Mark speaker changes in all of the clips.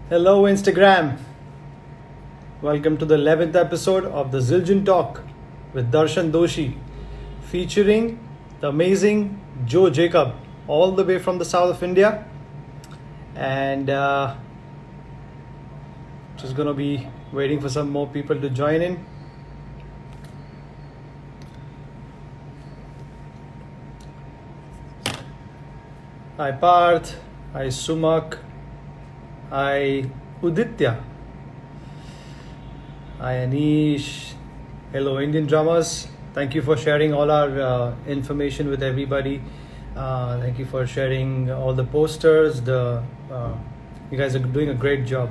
Speaker 1: Hello, Instagram. Welcome to the 11th episode of the Zildjian Talk with Darshan Doshi, featuring the amazing Joe Jacob, all the way from the south of India. And just gonna be waiting for some more people to join in. Hi Parth, hi Sumak, hi Uditya, hi Anish. Hello, Indian drummers. Thank you for sharing all our information with everybody. Thank you for sharing all the posters. You guys are doing a great job.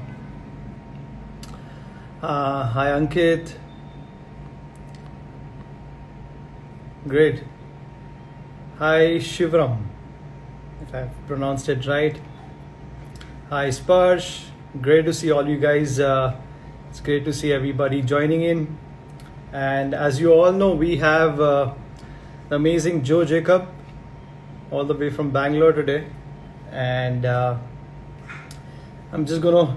Speaker 1: Hi Ankit. Great. Hi Shivram, if I've pronounced it right. Hi Sparsh. Great to see all you guys. It's great to see everybody joining in. And as you all know, we have the amazing Joe Jacob, all the way from Bangalore today. And I'm just gonna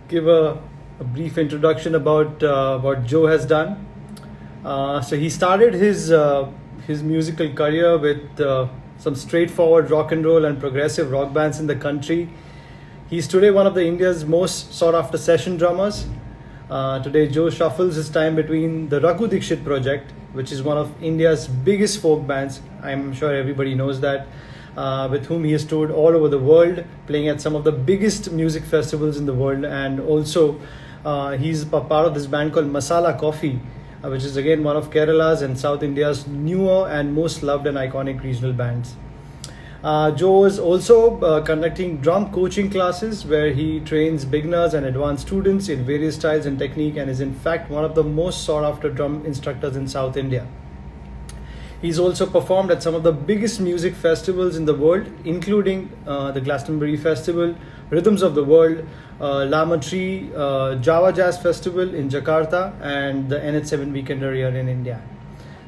Speaker 1: give a brief introduction about what Joe has done. So he started his musical career with some straightforward rock and roll and progressive rock bands in the country. He's today one of the India's most sought after session drummers. Today, Joe shuffles his time between the Raghu Dixit Project, which is one of India's biggest folk bands. I'm sure everybody knows that. With whom he has toured all over the world, playing at some of the biggest music festivals in the world, and also he's a part of this band called Masala Coffee, which is again one of Kerala's and South India's newer and most loved and iconic regional bands. Joe is also conducting drum coaching classes where he trains beginners and advanced students in various styles and technique, and is in fact one of the most sought after drum instructors in South India. He's also performed at some of the biggest music festivals in the world, including the Glastonbury Festival, Rhythms of the World, Lama Tree, Java Jazz Festival in Jakarta, and the NH7 Weekender here in India.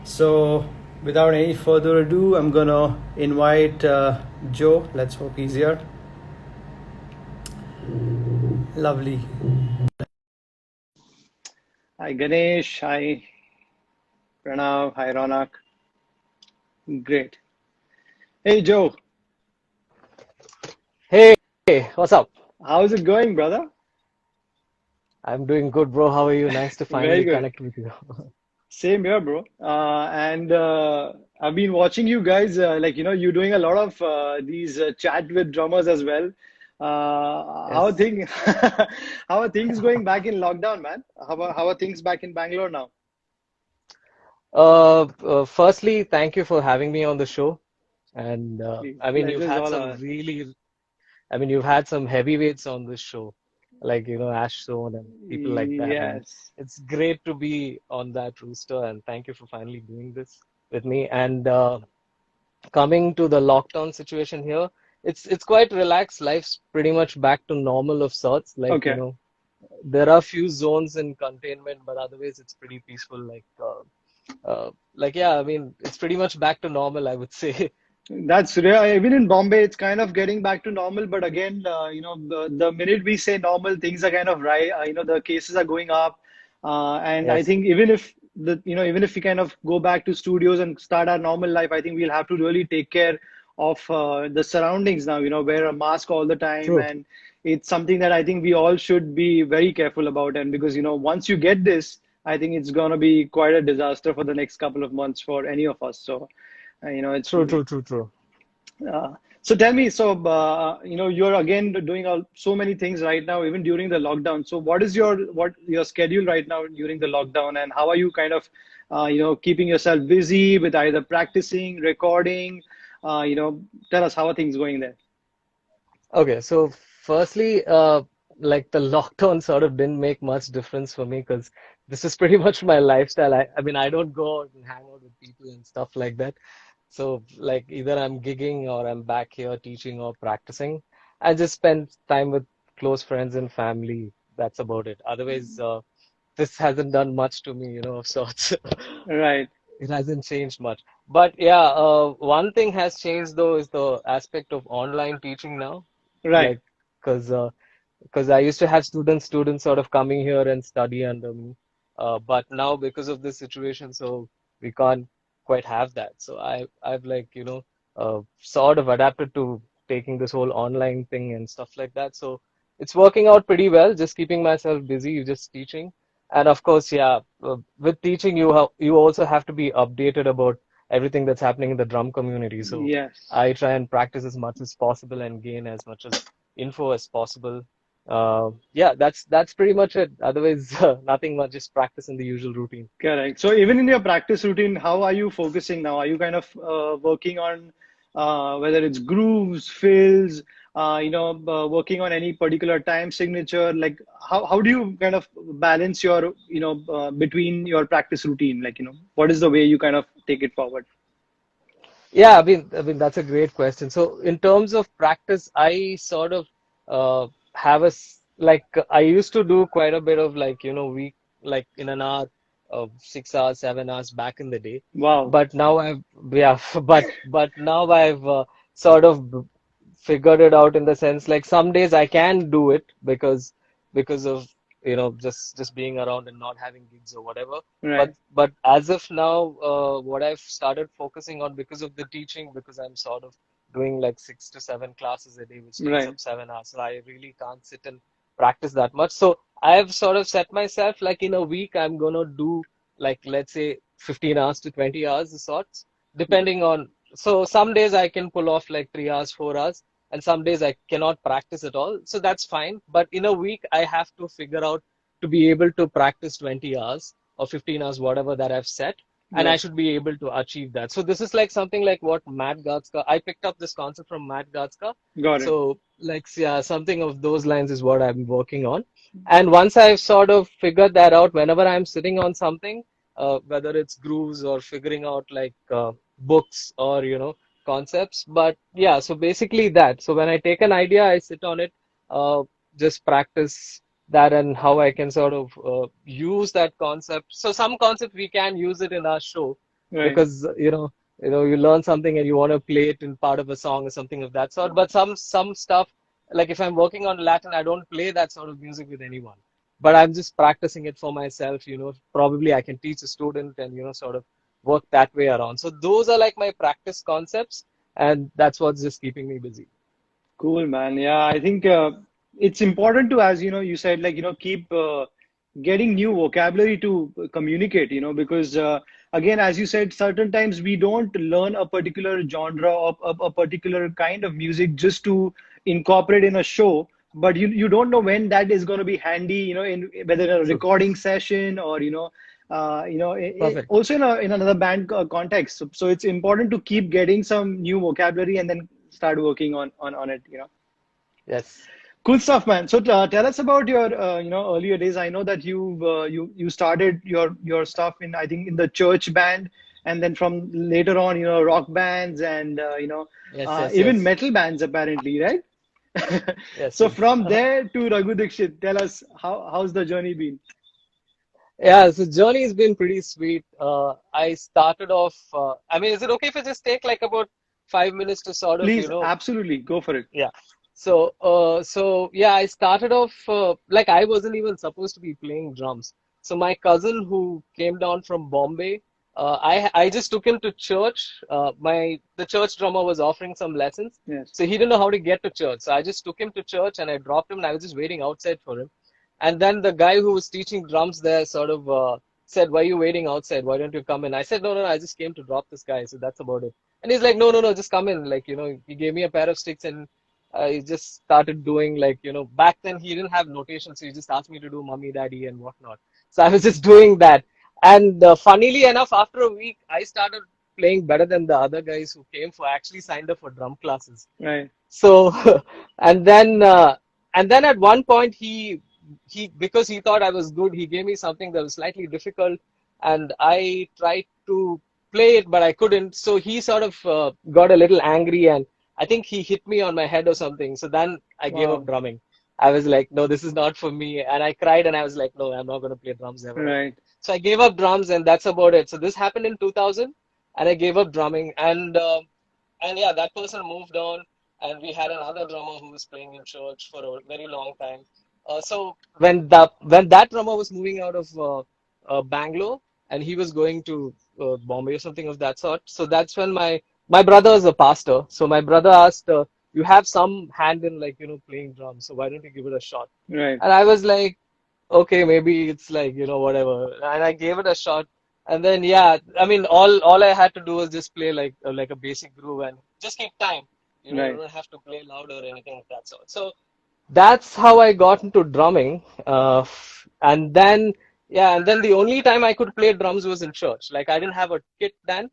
Speaker 1: So, without any further ado, I'm gonna invite Joe. Let's hope he's here. Lovely. Hi Ganesh. Hi Pranav. Hi Ronak. Great. Hey Joe,
Speaker 2: Hey, what's up?
Speaker 1: how's it going, brother?
Speaker 2: I'm doing good, bro. How are you? Nice to
Speaker 1: Very
Speaker 2: finally
Speaker 1: good.
Speaker 2: connect with you.
Speaker 1: Same here, bro. And I've been watching you guys, you're doing a lot of these chat with drummers as well. How are
Speaker 2: Yes.
Speaker 1: things, how are things going back in lockdown, man? How are things back in Bangalore now?
Speaker 2: Firstly, thank you for having me on the show. And I mean, you've
Speaker 1: Pleasure is
Speaker 2: had
Speaker 1: all
Speaker 2: some
Speaker 1: ours.
Speaker 2: really, I mean, you've had some heavyweights on this show, like, Ash Stone and people like that. And
Speaker 1: Yes.
Speaker 2: it's great to be on that rooster. And thank you for finally doing this with me. And coming to the lockdown situation here, it's quite relaxed. Life's pretty much back to normal of sorts.
Speaker 1: Okay.
Speaker 2: There are few zones in containment, but otherwise it's pretty peaceful. Yeah, I mean, it's pretty much back to normal, I would say.
Speaker 1: That's rare. Even in Bombay, it's kind of getting back to normal. But again, the minute we say normal, things are kind of right. The cases are going up, and I
Speaker 2: Yes,
Speaker 1: think even if we kind of go back to studios and start our normal life, I think we'll have to really take care of the surroundings now. Wear a mask all the time,
Speaker 2: true.
Speaker 1: and it's something that I think we all should be very careful about. And because once you get this, I think it's gonna be quite a disaster for the next couple of months for any of us. So. It's
Speaker 2: True, true, true, true.
Speaker 1: uh, so tell me, so you're again doing so many things right now, even during the lockdown. So what your schedule right now during the lockdown, and how are you kind of keeping yourself busy with either practicing, recording? Tell us how are things going there.
Speaker 2: Okay, so firstly, like the lockdown sort of didn't make much difference for me because this is pretty much my lifestyle. I mean, I don't go out and hang out with people and stuff like that. So, like, either I'm gigging or I'm back here teaching or practicing. I just spend time with close friends and family. That's about it. Otherwise, this hasn't done much to me, of sorts.
Speaker 1: Right,
Speaker 2: It hasn't changed much. But yeah, one thing has changed though is the aspect of online teaching now.
Speaker 1: right.
Speaker 2: Like, because because I used to have students sort of coming here and study under me. But now because of this situation, so we can't quite have that. So I've like, sort of adapted to taking this whole online thing and stuff like that. So it's working out pretty well, just keeping myself busy, just teaching. And of course, yeah, with teaching, you also have to be updated about everything that's happening in the drum community. So
Speaker 1: Yes.
Speaker 2: I try and practice as much as possible and gain as much as info as possible. Yeah, that's pretty much it. Otherwise, nothing much, just practice in the usual routine.
Speaker 1: Correct. So even in your practice routine, how are you focusing now? Are you kind of working on whether it's grooves, fills, working on any particular time signature? Like how do you kind of balance your, between your practice routine? Like, what is the way you kind of take it forward?
Speaker 2: Yeah, I mean that's a great question. So in terms of practice, I sort of have like I used to do quite a bit of like week like in an hour, 6 hours, 7 hours back in the day.
Speaker 1: Wow.
Speaker 2: But now I've yeah, but now I've sort of figured it out in the sense like some days I can do it because of just being around and not having gigs or whatever. But
Speaker 1: Right.
Speaker 2: but as of now, what I've started focusing on because of the teaching, because I'm sort of doing like 6 to 7 classes a day, which takes
Speaker 1: Right.
Speaker 2: up 7 hours. So I really can't sit and practice that much. So I've sort of set myself like in a week, I'm gonna do like let's say 15 hours to 20 hours of sorts, depending on. So some days I can pull off like 3 hours, 4 hours, and some days I cannot practice at all. So that's fine. But in a week, I have to figure out to be able to practice 20 hours or 15 hours, whatever that I've set, and I
Speaker 1: Right.
Speaker 2: should be able to achieve that. So this is like something like what Matt Gatska, I picked up this concept from Matt Gatska.
Speaker 1: Got it.
Speaker 2: So like yeah, something of those lines is what I'm working on. And once I've sort of figured that out, whenever I'm sitting on something, whether it's grooves or figuring out like books or concepts, but yeah, so basically that. So when I take an idea, I sit on it, uh, just practice that and how I can sort of use that concept. So some concept we can use it in our show
Speaker 1: Right.
Speaker 2: because you learn something and you want to play it in part of a song or something of that sort. But some stuff like if I'm working on Latin, I don't play that sort of music with anyone. But I'm just practicing it for myself. Probably I can teach a student and sort of work that way around. So those are like my practice concepts, and that's what's just keeping me busy.
Speaker 1: Cool, man. Yeah, I think it's important to, as you said, like, keep getting new vocabulary to communicate, because again, as you said, certain times we don't learn a particular genre or a particular kind of music just to incorporate in a show, but you don't know when that is going to be handy, in whether in a
Speaker 2: True.
Speaker 1: recording session or,
Speaker 2: Perfect.
Speaker 1: also in another band context. So it's important to keep getting some new vocabulary and then start working on it.
Speaker 2: Yes.
Speaker 1: Cool stuff, man. So tell us about your earlier days. I know that you started your stuff in, I think, in the church band, and then from later on, rock bands and
Speaker 2: Yes, yes,
Speaker 1: even
Speaker 2: yes.
Speaker 1: metal bands apparently, right?
Speaker 2: Yes,
Speaker 1: So
Speaker 2: yes.
Speaker 1: from there to Raghu Dixit, tell us how's the journey been?
Speaker 2: Yeah, so journey has been pretty sweet. I started off, I mean, is it okay if I just take like about 5 minutes to sort of,
Speaker 1: Please, absolutely go for it.
Speaker 2: yeah. So yeah, I started off like I wasn't even supposed to be playing drums. So my cousin who came down from Bombay, I just took him to church. The church drummer was offering some lessons,
Speaker 1: Yes.
Speaker 2: so he didn't know how to get to church. So I just took him to church and I dropped him and I was just waiting outside for him. And then the guy who was teaching drums there sort of said, "Why are you waiting outside? Why don't you come in?" I said, "No, no, no, I just came to drop this guy." So that's about it. And he's like, "No, no, no, just come in." Like, he gave me a pair of sticks and he just started doing like, back then he didn't have notation, so he just asked me to do mummy, daddy, and whatnot. So I was just doing that. And funnily enough, after a week, I started playing better than the other guys who came for actually signed up for drum classes.
Speaker 1: Right.
Speaker 2: So, and then, at one point he because he thought I was good, he gave me something that was slightly difficult, and I tried to play it, but I couldn't. So he sort of got a little angry, and I think he hit me on my head or something. So then I gave up
Speaker 1: Wow.
Speaker 2: drumming. I was like, no, this is not for me, and I cried, and I was like, no, I'm not going to play drums ever again.
Speaker 1: Right.
Speaker 2: So I gave up drums, and that's about it. So this happened in 2000, and I gave up drumming, and yeah, that person moved on, and we had another drummer who was playing in church for a very long time. So when that drummer was moving out of Bangalore and he was going to Bombay or something of that sort, so that's when my brother is a pastor. So my brother asked, "You have some hand in like playing drums, so why don't you give it a shot?"
Speaker 1: Right.
Speaker 2: And I was like, "Okay, maybe it's like whatever." And I gave it a shot, and then yeah, I mean all I had to do was just play like a basic groove and just keep time. You
Speaker 1: Right.
Speaker 2: don't have to play loud or anything of that sort. So that's how I got into drumming. And then, yeah, and then the only time I could play drums was in church. Like I didn't have a kit then.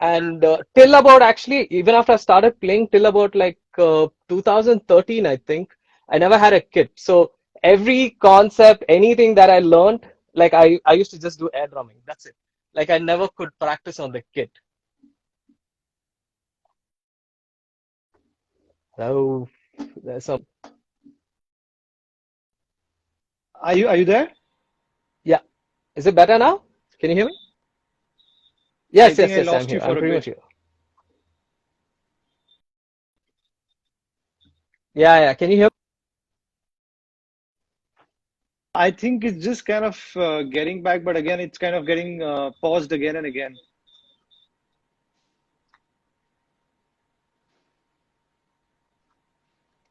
Speaker 2: And till about actually, even after I started playing, till about like 2013, I think, I never had a kit. So every concept, anything that I learned, like I used to just do air drumming. That's it. Like I never could practice on the kit. So there's some,
Speaker 1: Are you there?
Speaker 2: yeah. Is it better now? Can you hear me?
Speaker 1: I
Speaker 2: Yes,
Speaker 1: think
Speaker 2: yes,
Speaker 1: I
Speaker 2: yes, I'm
Speaker 1: lost you
Speaker 2: here.
Speaker 1: for
Speaker 2: I'm
Speaker 1: a
Speaker 2: pretty
Speaker 1: bit.
Speaker 2: much here. Yeah, yeah. Can you hear?
Speaker 1: I think it's just kind of getting back, but again, it's kind of getting paused again and again.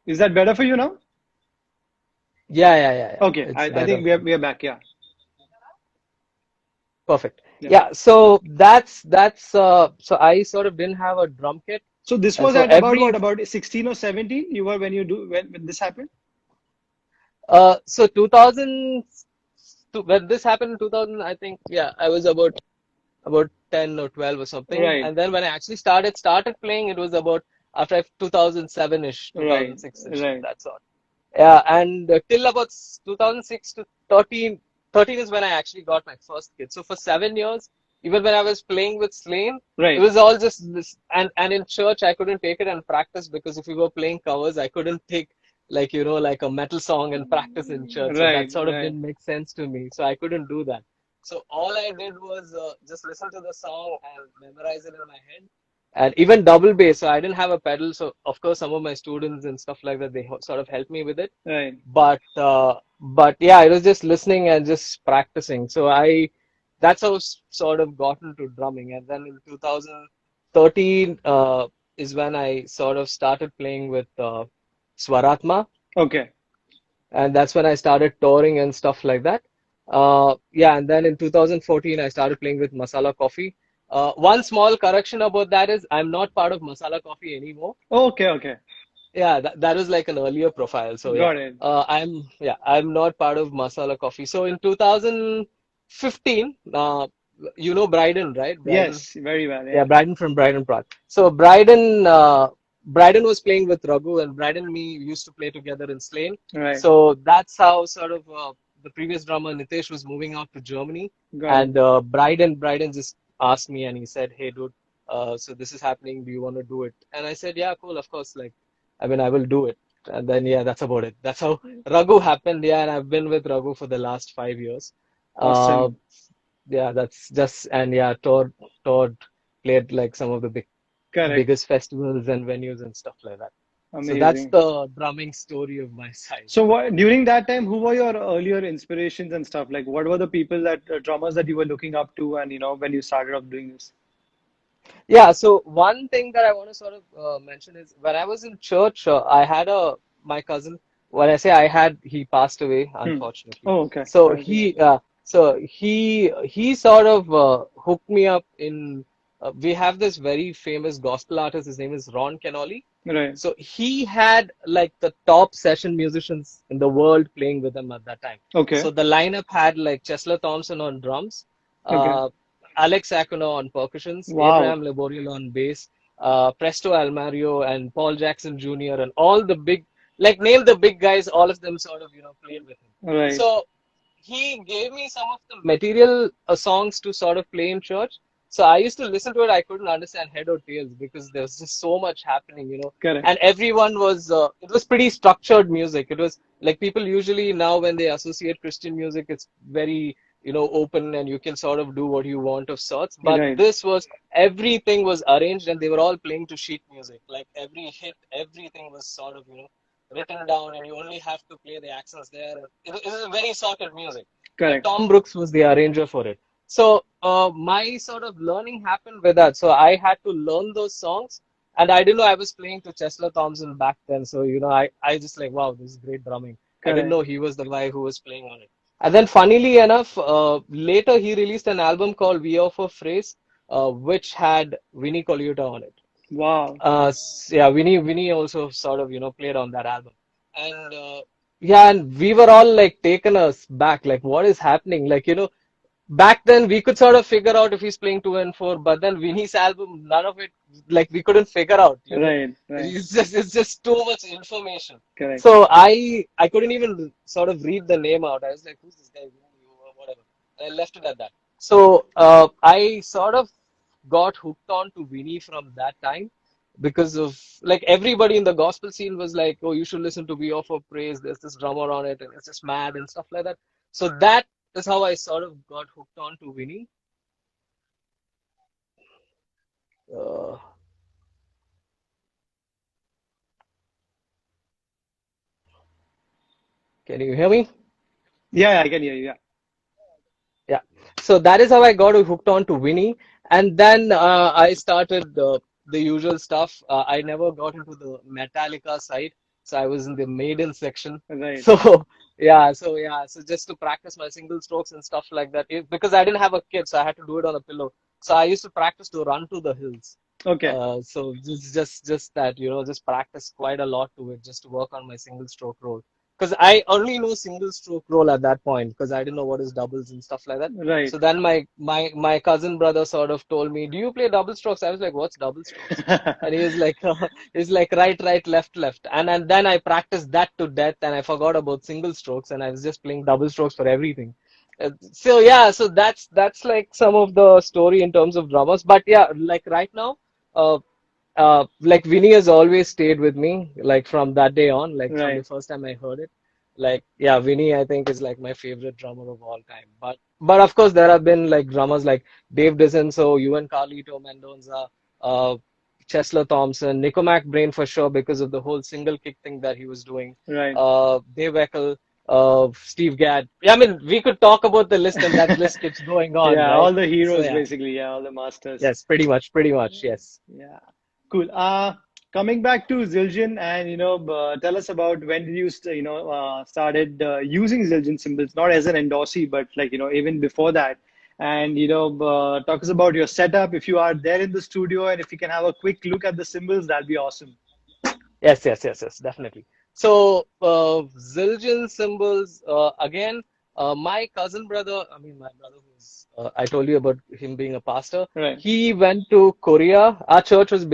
Speaker 1: Is that better for you now?
Speaker 2: Yeah, yeah, yeah, yeah.
Speaker 1: Okay, I,
Speaker 2: It's
Speaker 1: I
Speaker 2: better.
Speaker 1: think we are back. Yeah,
Speaker 2: Perfect.
Speaker 1: yeah.
Speaker 2: Yeah, so so I sort of didn't have a drum kit,
Speaker 1: So this
Speaker 2: and
Speaker 1: was
Speaker 2: so
Speaker 1: at about
Speaker 2: every
Speaker 1: what, about 16 or 17? You were when this happened?
Speaker 2: so 2000 when this happened in 2000, I think yeah, I was about 10 or 12 or something,
Speaker 1: Right,
Speaker 2: and then when I actually started playing, it was about after 2007-ish,
Speaker 1: right,
Speaker 2: 2006-ish,
Speaker 1: right.
Speaker 2: that sort. Yeah, and till about 2006 to 13 is when I actually got my first kid. So for 7 years, even when I was playing with Slane, it
Speaker 1: Right.
Speaker 2: was all just this. And in church, I couldn't take it and practice because if we were playing covers, I couldn't take like like a metal song and practice in church. So
Speaker 1: Right,
Speaker 2: that sort of
Speaker 1: right.
Speaker 2: didn't make sense to me. So I couldn't do that. So all I did was just listen to the song and memorize it in my head and even double bass. So I didn't have a pedal. So of course, some of my students and stuff like that, they sort of helped me with it.
Speaker 1: Right.
Speaker 2: But yeah, I was just listening and just practicing. So that's how sort of got into drumming. And then in 2013 is when I sort of started playing with Swaratma,
Speaker 1: Okay.
Speaker 2: and that's when I started touring and stuff like that. Yeah, and then in 2014 I started playing with Masala Coffee. One small correction about that is I'm not part of Masala Coffee anymore.
Speaker 1: Okay, okay.
Speaker 2: Yeah, that was like an earlier profile. So yeah,
Speaker 1: Got it.
Speaker 2: I'm not part of Masala Coffee. So in 2015, Bryden, right? Bryden,
Speaker 1: Yes, very well.
Speaker 2: yeah,
Speaker 1: Yeah.
Speaker 2: Bryden from Bryden Pratt. So Bryden was playing with Raghu, and Bryden and me used to play together in Slane.
Speaker 1: Right.
Speaker 2: So that's how sort of the previous drummer Nitesh was moving out to Germany,
Speaker 1: Got it.
Speaker 2: and Bryden just asked me, and he said, "Hey, dude, so this is happening. Do you want to do it?" And I said, "Yeah, cool, of course. Like, I mean, I will do it." And then yeah, that's about it. That's how Raghu happened. Yeah, and I've been with Raghu for the last 5 years. Uh,
Speaker 1: Awesome.
Speaker 2: yeah, that's just and yeah, toured, played like some of the
Speaker 1: Correct.
Speaker 2: biggest festivals and venues and stuff like that. So that's
Speaker 1: Amazing.
Speaker 2: the drumming story of my side.
Speaker 1: So during that time, who were your earlier inspirations and stuff? Like, what were the people that drummers that you were looking up to, and when you started off doing this?
Speaker 2: Yeah, so one thing that I want to sort of mention is when I was in church, I had my cousin. When I say I had, he passed away,
Speaker 1: Hmm.
Speaker 2: unfortunately.
Speaker 1: Oh, okay.
Speaker 2: So
Speaker 1: Sorry to hear.
Speaker 2: he sort of hooked me up in. We have this very famous gospel artist. His name is Ron Kenoli.
Speaker 1: Right.
Speaker 2: So he had like the top session musicians in the world playing with him at that time.
Speaker 1: Okay.
Speaker 2: So the lineup had like Chesler Thompson on drums,
Speaker 1: Okay.
Speaker 2: uh, Alex Akuno on percussions,
Speaker 1: Wow.
Speaker 2: Abraham Leboriel on bass, Presto Almario and Paul Jackson Jr. and all the big, like name the big guys, all of them sort of, played with him.
Speaker 1: Right.
Speaker 2: So he gave me some of the material songs to sort of play in church. So I used to listen to it. I couldn't understand head or tails because there was just so much happening.
Speaker 1: Correct.
Speaker 2: And everyone it was pretty structured music. It was like people usually now when they associate Christian music, it's very, open and you can sort of do what you want of sorts. But
Speaker 1: Right.
Speaker 2: everything was arranged and they were all playing to sheet music. Like every hit, everything was sort of, written down, and you only have to play the accents there. It is very sorted music. Like
Speaker 3: Correct.
Speaker 2: Tom Brooks was the arranger for it. So my sort of learning happened with that. So I had to learn those songs, and I didn't know I was playing to Chesler Thompson back then. So I just like, wow, this is great drumming. I didn't
Speaker 3: Correct.
Speaker 2: know he was the guy who was playing on it. And then, funnily enough, later he released an album called "We Offer Phrase," which had Vinnie Colaiuta on it.
Speaker 3: Wow.
Speaker 2: Yeah, Vinny also sort of, played on that album. And yeah, and we were all like taken us back, like what is happening? Like, back then we could sort of figure out if he's playing 2 and 4, but then Vinny's album, none of it, like we couldn't figure out.
Speaker 3: Right. Right.
Speaker 2: It's just too much information.
Speaker 3: Correct.
Speaker 2: So I couldn't even sort of read the name out. I was like, who's this guy? Or whatever. And I left it at that. So I sort of got hooked on to Vinny from that time because of like everybody in the gospel scene was like, oh, you should listen to We Offer Praise. There's this drummer on it, and it's just mad and stuff like that. So that is how I sort of got hooked on to Vinny. Uh, can you hear me?
Speaker 3: Yeah, I can hear you. Yeah.
Speaker 2: Yeah. So that is how I got hooked on to Winnie. And then I started the usual stuff. I never got into the Metallica side. So I was in the Maiden section.
Speaker 3: Right.
Speaker 2: So yeah. So just to practice my single strokes and stuff like that. Because I didn't have a kid, so I had to do it on a pillow. So I used to practice to run to the hills.
Speaker 3: Okay.
Speaker 2: So just that, just practice quite a lot to it, just to work on my single stroke roll. Because I only know single stroke roll at that point because I didn't know what is doubles and stuff like that.
Speaker 3: Right.
Speaker 2: So then my cousin brother sort of told me, "Do you play double strokes?" I was like, "What's double strokes?" And he was like, "He's like right, right, left, left." And then I practiced that to death, and I forgot about single strokes, and I was just playing double strokes for everything. So yeah, so that's like some of the story in terms of drummers. But yeah, like right now. Uh, like Vinny has always stayed with me, like from that day on, like from the
Speaker 3: Right.
Speaker 2: first time I heard it. Like, yeah, Vinny, I think is like my favorite drummer of all time. But of course, there have been like drummers like Dave DiCenso, Ewan Carlito Mendoza, uh, Chesler Thompson, Nico McBrain for sure because of the whole single kick thing that he was doing.
Speaker 3: Right.
Speaker 2: Dave Eckel, Steve Gadd. Yeah, I mean, we could talk about the list, and that list keeps going on,
Speaker 3: Yeah,
Speaker 2: right?
Speaker 3: all the
Speaker 2: So
Speaker 3: heroes
Speaker 2: yeah,
Speaker 3: basically. Yeah, all the masters.
Speaker 2: yes, pretty much, yes.
Speaker 3: Yeah. Cool. Coming back to Zildjian, and tell us about when did you started using Zildjian symbols, not as an endorsee, but like even before that, and talk us about your setup. If you are there in the studio, and if you can have a quick look at the symbols, that'd be awesome.
Speaker 2: Yes, definitely. So, Zildjian symbols, again, my cousin brother, I mean, my brother who's, I told you about him being a pastor,
Speaker 3: Right.
Speaker 2: he went to Korea. Our church was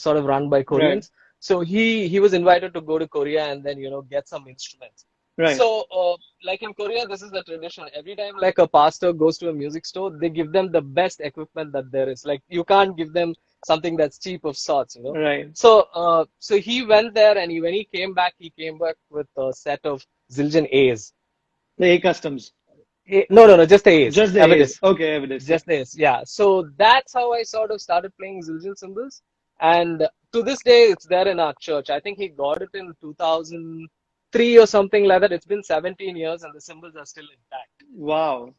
Speaker 2: sort of run by
Speaker 3: Right.
Speaker 2: Koreans. So he was invited to go to Korea and then, get some instruments.
Speaker 3: Right.
Speaker 2: So, like in Korea, this is the tradition. Every time like a pastor goes to a music store, they give them the best equipment that there is. Like you can't give them something that's cheap of sorts.
Speaker 3: Right.
Speaker 2: So he went there, and when he came back with a set of Zildjian A's.
Speaker 3: The A customs.
Speaker 2: No, just the A's,
Speaker 3: Just the A's.
Speaker 2: Evidis,
Speaker 3: Okay, evidence. Yeah.
Speaker 2: just the A's. Yeah. So that's how I sort of started playing Zildjian symbols, and to this day, it's there in our church. I think he got it in 2003 or something like that. It's been 17 years, and the symbols are still intact.
Speaker 3: Wow.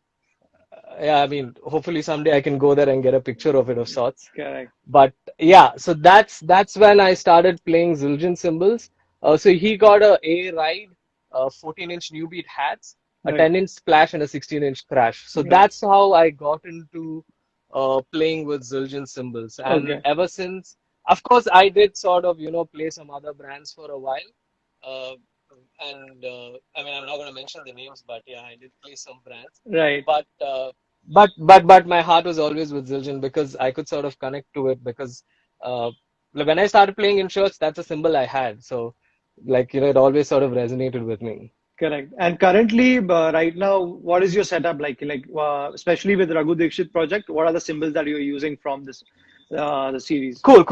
Speaker 2: Yeah, I mean, hopefully someday I can go there and get a picture of it of sorts.
Speaker 3: Correct.
Speaker 2: But yeah, so that's when I started playing Zildjian cymbals. So he got a ride, 14-inch new beat hats, a
Speaker 3: Right.
Speaker 2: 10-inch splash, and a 16-inch crash. So
Speaker 3: Right.
Speaker 2: that's how I got into playing with Zildjian cymbals. And
Speaker 3: Okay.
Speaker 2: ever since, of course, I did sort of play some other brands for a while. Uh, and I mean, I'm not going to mention the names, but yeah, I did play some brands.
Speaker 3: Right.
Speaker 2: But but my heart was always with Zildjian because I could sort of connect to it because like, when I started playing in church, that's a symbol I had. So like it always sort of resonated with me.
Speaker 3: Correct. And currently, right now, what is your setup like? Especially with Raghu Dixit Project, what are the symbols that you're using from this the series?
Speaker 2: Cool.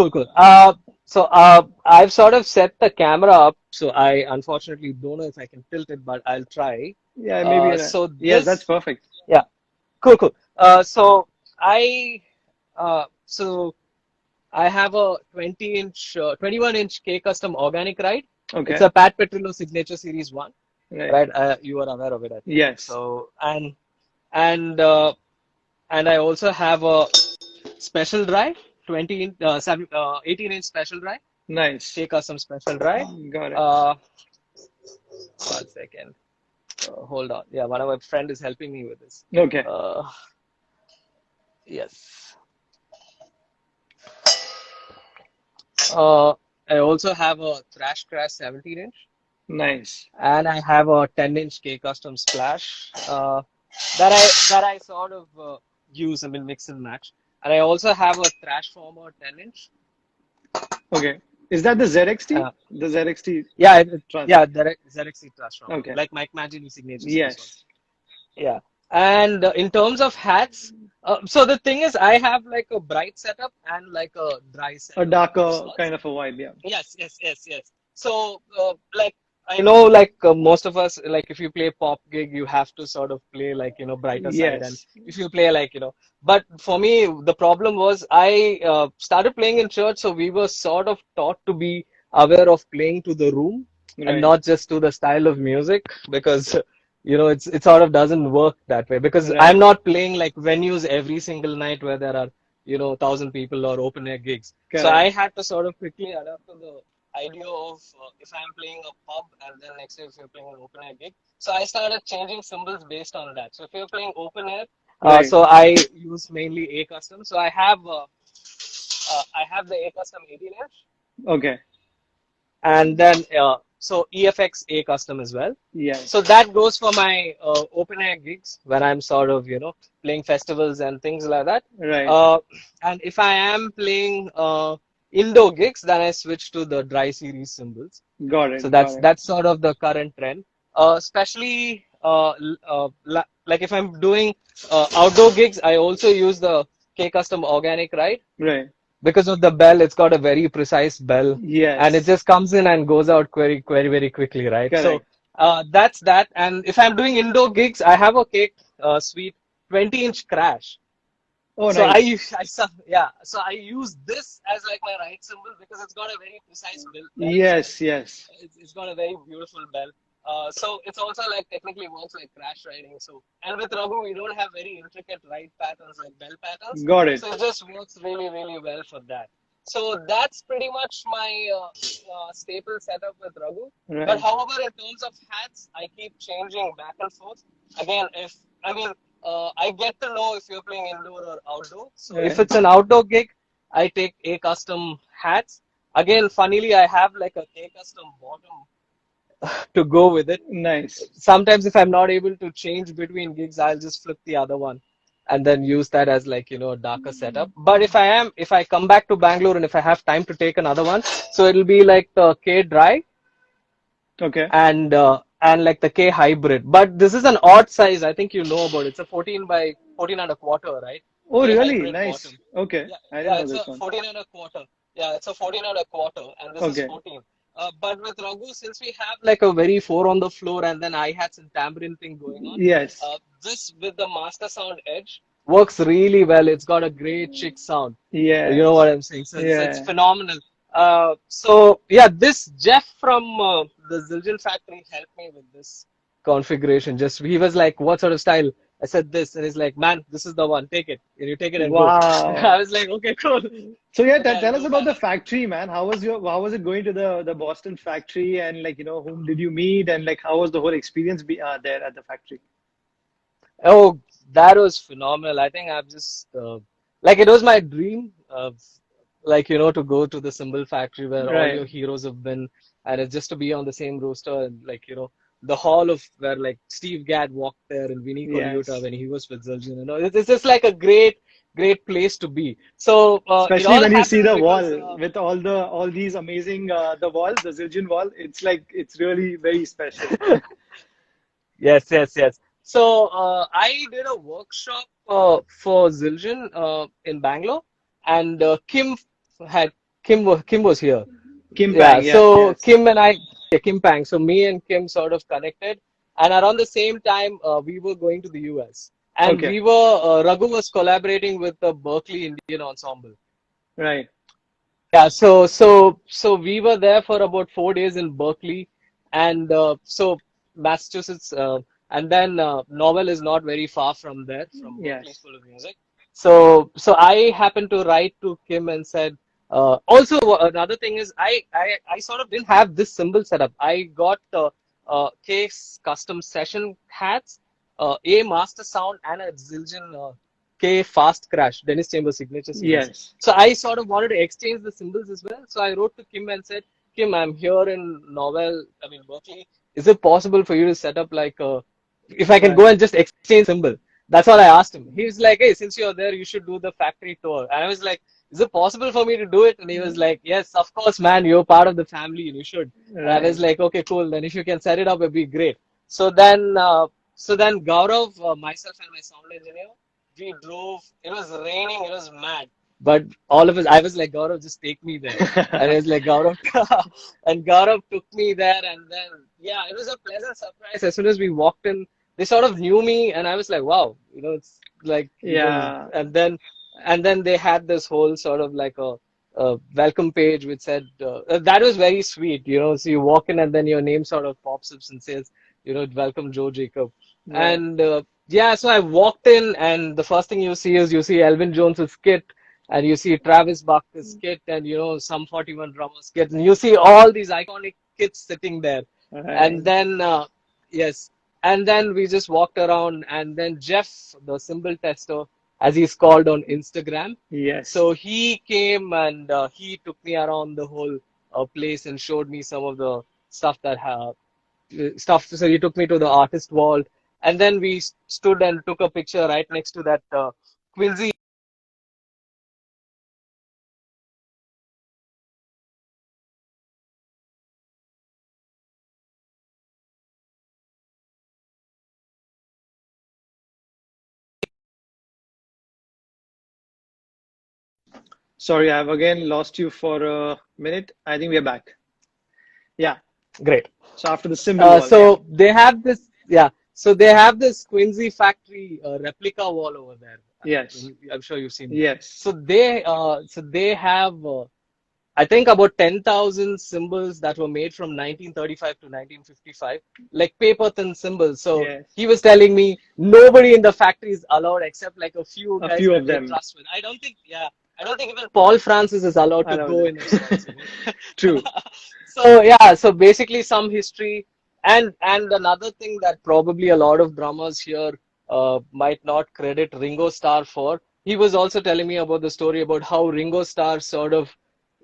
Speaker 2: So I've sort of set the camera up. So I unfortunately don't know if I can tilt it, but I'll try.
Speaker 3: Yeah, maybe.
Speaker 2: So
Speaker 3: Yes, that's
Speaker 2: this,
Speaker 3: perfect.
Speaker 2: yeah, cool. So I so I have a 21-inch K custom organic ride. It's
Speaker 3: Okay.
Speaker 2: a Pat Petrillo Signature Series 1,
Speaker 3: Right.
Speaker 2: right? You are aware of it, I think.
Speaker 3: Yes.
Speaker 2: So, and uh, and I also have a special drive, 18-inch special drive,
Speaker 3: Nice.
Speaker 2: K Custom special drive.
Speaker 3: Got it.
Speaker 2: Uh, 1 second. Hold on. Yeah, one of my friend is helping me with this.
Speaker 3: Okay.
Speaker 2: Uh, yes. Uh, I also have a Thrash Crash 17-inch,
Speaker 3: Nice.
Speaker 2: and I have a 10-inch K Custom Splash that I sort of use. I mean, mix and match. And I also have a Thrash Former 10-inch.
Speaker 3: Okay. Is that the ZXT?
Speaker 2: Uh,
Speaker 3: The ZXT
Speaker 2: yeah,
Speaker 3: trans.
Speaker 2: yeah, ZXC Thrash Former,
Speaker 3: Okay.
Speaker 2: like Mike Magini Signature Series ones.
Speaker 3: Yes.
Speaker 2: Yeah. And in terms of hats, so the thing is, I have like a bright setup and like a dry
Speaker 3: A
Speaker 2: setup of
Speaker 3: darker
Speaker 2: sorts.
Speaker 3: kind of a vibe. Yeah.
Speaker 2: Yes, yes, yes, yes. So, like, I know, like, most of us, like, if you play pop gig, you have to sort of play, like, brighter side. And
Speaker 3: Yes.
Speaker 2: if you play, like, but for me, the problem was I started playing in church, so we were sort of taught to be aware of playing to the room and
Speaker 3: Right.
Speaker 2: not just to the style of music because, it sort of doesn't work that way because I'm
Speaker 3: Right.
Speaker 2: not playing like venues every single night where there are, 1,000 people or open air gigs. So
Speaker 3: Correct.
Speaker 2: I had to sort of quickly adapt to the idea of if I'm playing a pub and then next day if you're playing an open air gig. So I started changing symbols based on that. So if you're playing open air,
Speaker 3: Right.
Speaker 2: so I use mainly A custom. So I have the A custom 18 inch
Speaker 3: Okay.
Speaker 2: and then so EFX A custom as well. So
Speaker 3: Yes.
Speaker 2: that goes for my open air gigs when I'm sort of playing festivals and things like that.
Speaker 3: Right.
Speaker 2: Uh, and if I am playing indoor gigs, then I switch to the dry series symbols.
Speaker 3: Got
Speaker 2: So
Speaker 3: it.
Speaker 2: that's
Speaker 3: Got it.
Speaker 2: that's sort of the current trend. Especially like if I'm doing outdoor gigs, I also use the K Custom Organic Ride
Speaker 3: Right.
Speaker 2: because of the bell. It's got a very precise bell, and it
Speaker 3: Yes.
Speaker 2: just comes in and goes out very, very, very quickly, right? So
Speaker 3: Correct.
Speaker 2: that's that. And if I'm doing indoor gigs, I have a K Sweet 20-inch Crash.
Speaker 3: Oh,
Speaker 2: So
Speaker 3: nice.
Speaker 2: yeah. So I use this as like my right symbol because it's got a very precise bell shape.
Speaker 3: Yes. Yes.
Speaker 2: It's got a very beautiful bell. So it's also like technically works like crash riding. So and with Raghu, we don't have very intricate ride patterns like bell patterns.
Speaker 3: Got it.
Speaker 2: So it just works really, really well for that. So that's pretty much my staple setup with Raghu. But
Speaker 3: Right.
Speaker 2: however, in terms of hats, I keep changing back and forth. Again, if I mean, I get to know if you're playing indoor or outdoor. So if
Speaker 3: Right.
Speaker 2: it's an outdoor gig, I take a custom hats. Again, funnily, I have like a K custom bottom to go with it.
Speaker 3: Nice.
Speaker 2: Sometimes if I'm not able to change between gigs, I'll just flip the other one and then use that as like, a darker setup. But if I come back to Bangalore and if I have time to take another one, so it'll be like the K dry
Speaker 3: Okay.
Speaker 2: and like the K hybrid. But this is an odd size. I think you know about it. It's a 14 by 14 and a quarter, right?
Speaker 3: Oh,
Speaker 2: K
Speaker 3: really?
Speaker 2: hybrid
Speaker 3: Nice.
Speaker 2: bottom.
Speaker 3: Okay.
Speaker 2: Yeah,
Speaker 3: I didn't
Speaker 2: yeah,
Speaker 3: know
Speaker 2: it's
Speaker 3: this
Speaker 2: a
Speaker 3: one.
Speaker 2: 14 and a quarter. Yeah, it's a 14 and a quarter, and this is
Speaker 3: Okay.
Speaker 2: 14. But with Raghu, since we have like a very four on the floor and then hi-hats and tambourine thing going on,
Speaker 3: Yes.
Speaker 2: this with the Master Sound Edge works really well. It's got a great chick sound. You know
Speaker 3: Yes.
Speaker 2: what I'm saying? So it's
Speaker 3: Yeah.
Speaker 2: phenomenal. So yeah, this Jeff from the Zildjian factory helped me with this configuration. Just he was like, "What sort of style?" I said this, and he's like, "Man, this is the one. Take it. And you take it and go." I
Speaker 3: Wow.
Speaker 2: was like, "Okay, cool."
Speaker 3: So yeah,
Speaker 2: Okay, I'll
Speaker 3: tell us
Speaker 2: do
Speaker 3: about
Speaker 2: that.
Speaker 3: the factory, man. How was it going to the Boston factory, and like whom did you meet, and like how was the whole experience there at the factory?
Speaker 2: Oh, that was phenomenal. I think I've just like it was my dream of like to go to the cymbal factory where all
Speaker 3: Right.
Speaker 2: your heroes have been, and it's just to be on the same roster and like the hall of where like Steve Gadd walked there and Vinnie Colaiuta
Speaker 3: Yes.
Speaker 2: when he was with Zildjian. It's just like a great place to be. So it
Speaker 3: Especially
Speaker 2: all
Speaker 3: when you see
Speaker 2: happened
Speaker 3: the
Speaker 2: because
Speaker 3: wall with all these amazing the wall, the Zildjian wall. It's like it's really very special.
Speaker 2: yes, yes, yes. So I did a workshop for Zildjian in Bangalore, and had Kim was here.
Speaker 3: Kim
Speaker 2: Yeah,
Speaker 3: Pang, yes,
Speaker 2: so
Speaker 3: yes.
Speaker 2: Kim Pang. So me and Kim sort of connected, and around the same time we were going to the US, and
Speaker 3: Okay,
Speaker 2: Raghu was collaborating with the Berkeley Indian Ensemble.
Speaker 3: right.
Speaker 2: Yeah, so we were there for about 4 days in Berkeley, and so Massachusetts, and then Novel is not very far from there, from Berkeley
Speaker 3: Yes.
Speaker 2: School of Music. So I happened to write to Kim and said, also another thing is I sort of didn't have this symbol set up. I got K's custom session hats, a master sound, and a Zildjian K fast crash, Dennis Chambers signature series.
Speaker 3: Yes.
Speaker 2: So I sort of wanted to exchange the symbols as well. So I wrote to Kim and said, Kim, I'm here in Berkeley. Is it possible for you to set up like if I can go
Speaker 3: Right.
Speaker 2: and just exchange symbol? That's all I asked him. He was like, hey, since you're there, you should do the factory tour. And I was like, is it possible for me to do it? And he was like, yes, of course, man, you're part of the family and you should. And I was
Speaker 3: Right.
Speaker 2: like, okay, cool. Then if you can set it up, it'd be great. So then, uh, so then Gaurav, myself and my sound engineer, we drove. It was raining. It was mad. But all of us, I was like, Gaurav, just take me there. And it was like Gaurav, and Gaurav took me there. And then, yeah, it was a pleasant surprise. As soon as we walked in, they sort of knew me, and I was like, wow, it's like even.
Speaker 3: Yeah.
Speaker 2: And then they had this whole sort of like a welcome page which said that was very sweet. So you walk in, and then your name sort of pops up and says, welcome Joe Jacob.
Speaker 3: Right.
Speaker 2: And yeah, so I walked in, and the first thing you see Elvin Jones's kit, and you see Travis Barker's kit, and some 41 drummers kit, and you see all these iconic kits sitting there. And
Speaker 3: Right.
Speaker 2: then yes, and then we just walked around, and then Jeff, the cymbal tester, as he's called on Instagram,
Speaker 3: Yes.
Speaker 2: so he came and he took me around the whole place and showed me some of the stuff that stuff. So he took me to the artist vault, and then we stood and took a picture right next to that Quincy.
Speaker 3: Sorry, I've again lost you for a minute. I think we're back. Yeah.
Speaker 2: Great.
Speaker 3: So after the symbol wall, yeah.
Speaker 2: So they have this, yeah. So they have this Quincy factory replica wall over there.
Speaker 3: Yes.
Speaker 2: I'm sure you've seen it.
Speaker 3: Yes.
Speaker 2: So they have, I think, about 10,000 symbols that were made from 1935 to 1955, like paper thin symbols. So
Speaker 3: Yes.
Speaker 2: he was telling me nobody in the factory is allowed except like a few
Speaker 3: A
Speaker 2: guys
Speaker 3: few
Speaker 2: that
Speaker 3: of
Speaker 2: they
Speaker 3: them.
Speaker 2: trust with. I don't think, yeah, I don't think even Paul Francis is allowed
Speaker 3: I
Speaker 2: to
Speaker 3: know
Speaker 2: go
Speaker 3: that.
Speaker 2: in his walls.
Speaker 3: True.
Speaker 2: So yeah, so basically some history, and another thing that probably a lot of drummers here might not credit Ringo Starr for. He was also telling me about the story about how Ringo Starr sort of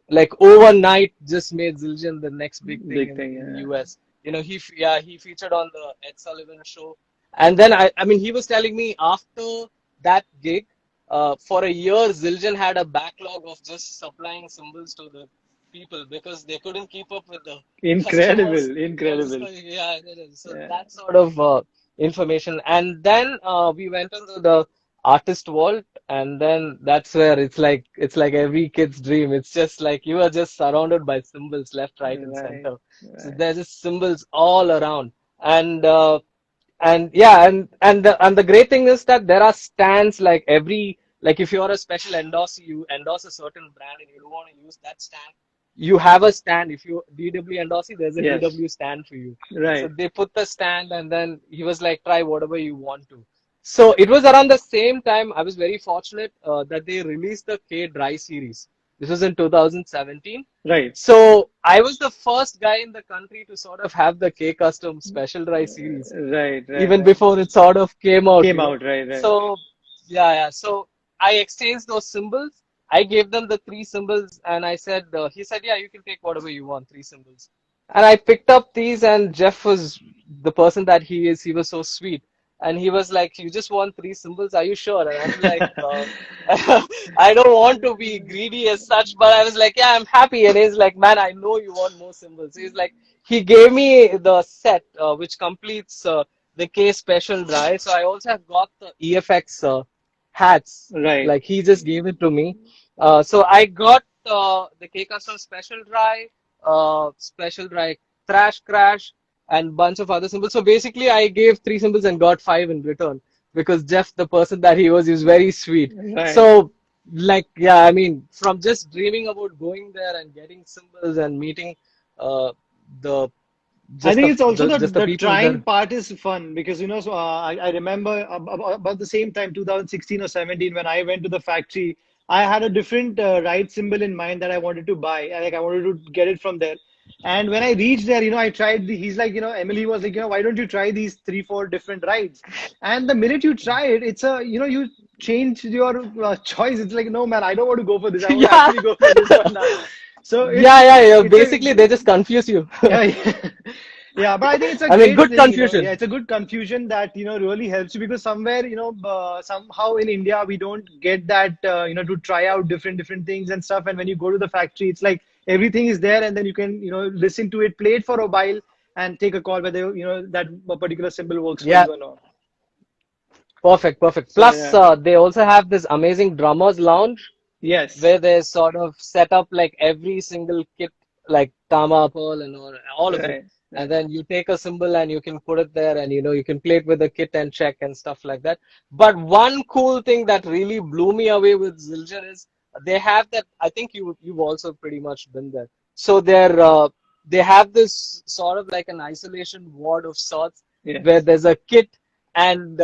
Speaker 2: like overnight just made Zildjian the next big thing
Speaker 3: Big
Speaker 2: in
Speaker 3: thing.
Speaker 2: US. He featured on the Ed Sullivan show, and then I mean he was telling me after that gig, for a year Zildjian had a backlog of just supplying symbols to the people because they couldn't keep up with the customers.
Speaker 3: Incredible.
Speaker 2: There was
Speaker 3: Incredible.
Speaker 2: yeah, it is. So
Speaker 3: Yeah.
Speaker 2: that sort of information, and then we went into the artist vault, and then that's where it's like every kid's dream. It's just like you are just surrounded by symbols left, right, and
Speaker 3: Right.
Speaker 2: center. So
Speaker 3: Right.
Speaker 2: there's just symbols all around, and yeah, and the great thing is that there are stands like like if you're a special endorser, you endorse a certain brand and you don't want to use that stand, you have a stand. If you DW endorsee, there's a
Speaker 3: Yes.
Speaker 2: DW stand for you. So
Speaker 3: Right.
Speaker 2: they put the stand, and then he was like, try whatever you want to. So it was around the same time I was very fortunate that they released the K Dry series. This was in 2017.
Speaker 3: Right.
Speaker 2: So I was the first guy in the country to sort of have the K Custom Special Dry series,
Speaker 3: Right. Right.
Speaker 2: even
Speaker 3: Right.
Speaker 2: before it sort of came out,
Speaker 3: Came out. Right. Right.
Speaker 2: So yeah, yeah. So I exchanged those symbols. I gave them the three symbols, and I said, he said, yeah, you can take whatever you want, three symbols. And I picked up these, and Jeff was the person that he is. He was so sweet. And he was like, you just want three symbols? Are you sure? And I'm like, I don't want to be greedy as such, but I was like, yeah, I'm happy. And he's like, man, I know you want more symbols. He's like, he gave me the set, which completes the K Special Dry. So I also have got the EFX hats.
Speaker 3: Right.
Speaker 2: Like he just gave it to me. So I got the K Custom Special Dry Thrash Crash, and bunch of other symbols. So basically, I gave three symbols and got five in return because Jeff, the person that he was very sweet.
Speaker 3: Right.
Speaker 2: So like yeah, I mean, from just dreaming about going there and getting symbols and meeting uh, the
Speaker 3: I
Speaker 2: just
Speaker 3: think it's also
Speaker 2: just the
Speaker 3: the
Speaker 2: people
Speaker 3: trying
Speaker 2: there.
Speaker 3: part is fun because I remember about the same time 2016 or 17 when I went to the factory. I had a different ride symbol in mind that I wanted to buy. Like I wanted to get it from there. And when I reached there, I tried he's like, Emily was like, why don't you try these three, four different rides? And the minute you try it, it's you change your choice. It's like, no, man, I don't want to go for this. I want to
Speaker 2: Yeah,
Speaker 3: actually go for this one now. So
Speaker 2: yeah, yeah, yeah.
Speaker 3: it's a
Speaker 2: Basically, they just confuse you.
Speaker 3: yeah, yeah. Yeah, but I think it's a
Speaker 2: I mean,
Speaker 3: great
Speaker 2: good
Speaker 3: thing,
Speaker 2: confusion.
Speaker 3: Yeah, it's a good confusion that, really helps you because somewhere, somehow in India we don't get that, to try out different things and stuff. And when you go to the factory, it's like everything is there, and then you can, listen to it, play it for a while, and take a call whether that particular symbol works for
Speaker 2: Yeah,
Speaker 3: you or not.
Speaker 2: perfect, perfect.
Speaker 3: So
Speaker 2: Plus,
Speaker 3: yeah,
Speaker 2: they also have this amazing drummers lounge
Speaker 3: yes,
Speaker 2: where they sort of set up like every single kit, like Tama, Pearl, and all of it.
Speaker 3: right,
Speaker 2: And
Speaker 3: right,
Speaker 2: then you take a symbol and you can put it there, and you can play it with the kit and check and stuff like that. But one cool thing that really blew me away with Zildjian is they have that. I think you've also pretty much been there. So they have this sort of like an isolation ward of sorts where
Speaker 3: yes,
Speaker 2: there's a kit and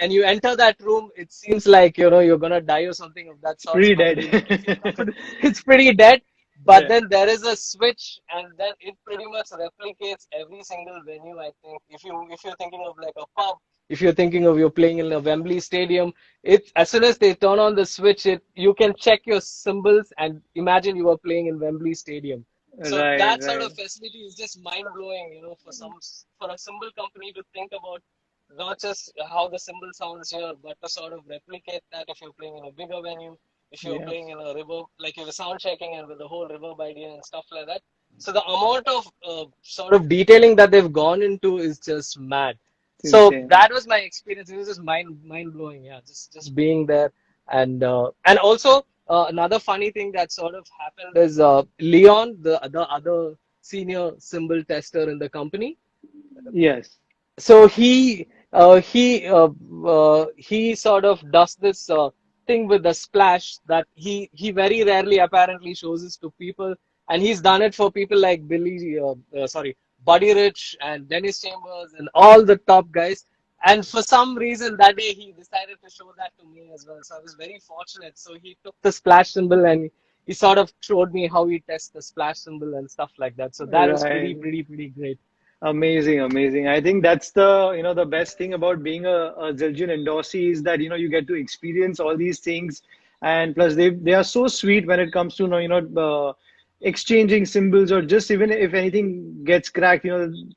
Speaker 2: you enter that room, it seems like you're gonna die or something of that
Speaker 3: it's
Speaker 2: sorts,
Speaker 3: pretty
Speaker 2: but you make you feel
Speaker 3: dead.
Speaker 2: comfortable. It's pretty dead, but
Speaker 3: Yeah,
Speaker 2: then there is a switch, and then it pretty much replicates every single venue. I think if you're thinking of like a pub, if you're thinking of you're playing in a Wembley Stadium, it's as soon as they turn on the switch, it you can check your symbols and imagine you are playing in Wembley Stadium. So
Speaker 3: right,
Speaker 2: that sort
Speaker 3: right.
Speaker 2: of facility is just mind blowing, for a symbol company to think about not just how the symbol sounds here, but to sort of replicate that if you're playing in a bigger venue, if you're
Speaker 3: Yeah,
Speaker 2: playing in a river, like you were sound checking and with the whole river idea and stuff like that. So the amount of sort of detailing that they've gone into is just mad.
Speaker 3: it's
Speaker 2: So
Speaker 3: insane.
Speaker 2: that was my experience. It was just mind blowing. Yeah, just being there and also another funny thing that sort of happened is Leon, the other senior symbol tester in the company,
Speaker 3: Yes.
Speaker 2: so he sort of does this thing with the splash that he very rarely apparently shows this to people, and he's done it for people like Buddy Rich and Dennis Chambers and all the top guys. And for some reason that day he decided to show that to me as well. So I was very fortunate. So he took the splash symbol and he sort of showed me how he tests the splash symbol and stuff like that. So that was
Speaker 3: Right.
Speaker 2: pretty great.
Speaker 3: Amazing, amazing. I think that's the best thing about being a Zildjian endorsee is that, you get to experience all these things. And plus they are so sweet when it comes to, exchanging symbols or just even if anything gets cracked,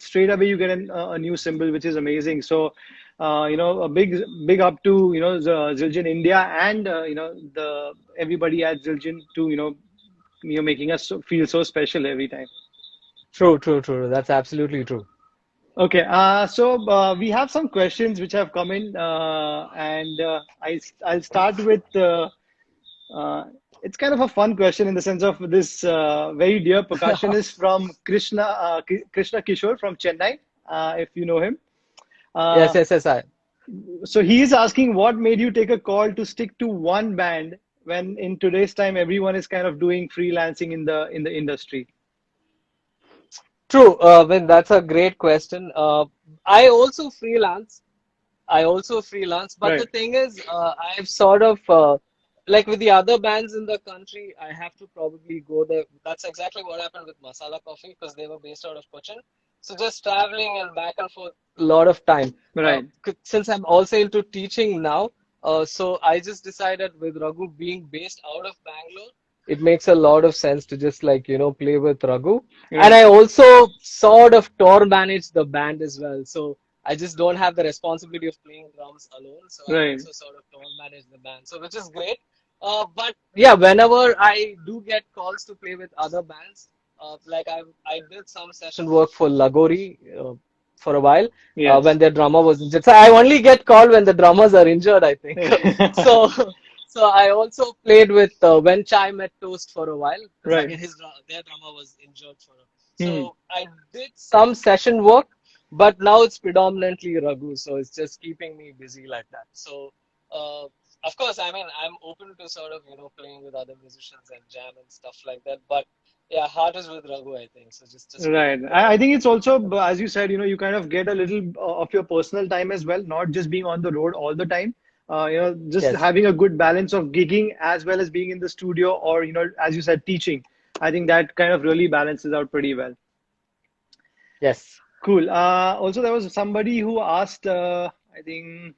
Speaker 3: straight away you get a new symbol, which is amazing. So, a big up to, Zildjian India and, the everybody at Zildjian to, making us feel so special every time.
Speaker 2: True. That's absolutely true.
Speaker 3: Okay, so we have some questions which have come in, and I'll start with uh, it's kind of a fun question in the sense of this very dear percussionist from Krishna Kishore from Chennai, if you know him. Uh,
Speaker 2: Yes.
Speaker 3: so he is asking, what made you take a call to stick to one band when in today's time everyone is kind of doing freelancing in the industry?
Speaker 2: True. When that's a great question. I also freelance. But the
Speaker 3: Right.
Speaker 2: thing is, I've sort of like with the other bands in the country, I have to probably go there. That's exactly what happened with Masala Coffee because they were based out of Cochin. So just traveling and back and forth a lot of time.
Speaker 3: Right.
Speaker 2: Since I'm also into teaching now, so I just decided with Raghu being based out of Bangalore, it makes a lot of sense to just like play with Raghu. And
Speaker 3: Right.
Speaker 2: I also sort of tour manage the band as well. So I just don't have the responsibility of playing drums alone, so I
Speaker 3: Right.
Speaker 2: also sort of tour manage the band, so which is great. But yeah, whenever I do get calls to play with other bands, like I did some session work for Lagori for a while when
Speaker 3: Yes.
Speaker 2: their drummer was injured. So I only get called when the drummers are injured, I think. So so I also played with When Chai Met Toast for a while because
Speaker 3: Right.
Speaker 2: again their drummer was injured for a.
Speaker 3: Hmm.
Speaker 2: So I did some session work, but now it's predominantly Raghu, so it's just keeping me busy like that. So uh, of course, I mean, I'm open to sort of, playing with other musicians and jam and stuff like that. But yeah, heart is with Raghu, I think. So just
Speaker 3: Right.
Speaker 2: playing
Speaker 3: I
Speaker 2: there.
Speaker 3: think it's also, as you said, you kind of get a little of your personal time as well, not just being on the road all the time. Just
Speaker 2: Yes,
Speaker 3: having a good balance of gigging as well as being in the studio or, as you said, teaching. I think that kind of really balances out pretty well.
Speaker 2: yes.
Speaker 3: Cool. Also, there was somebody who asked, I think,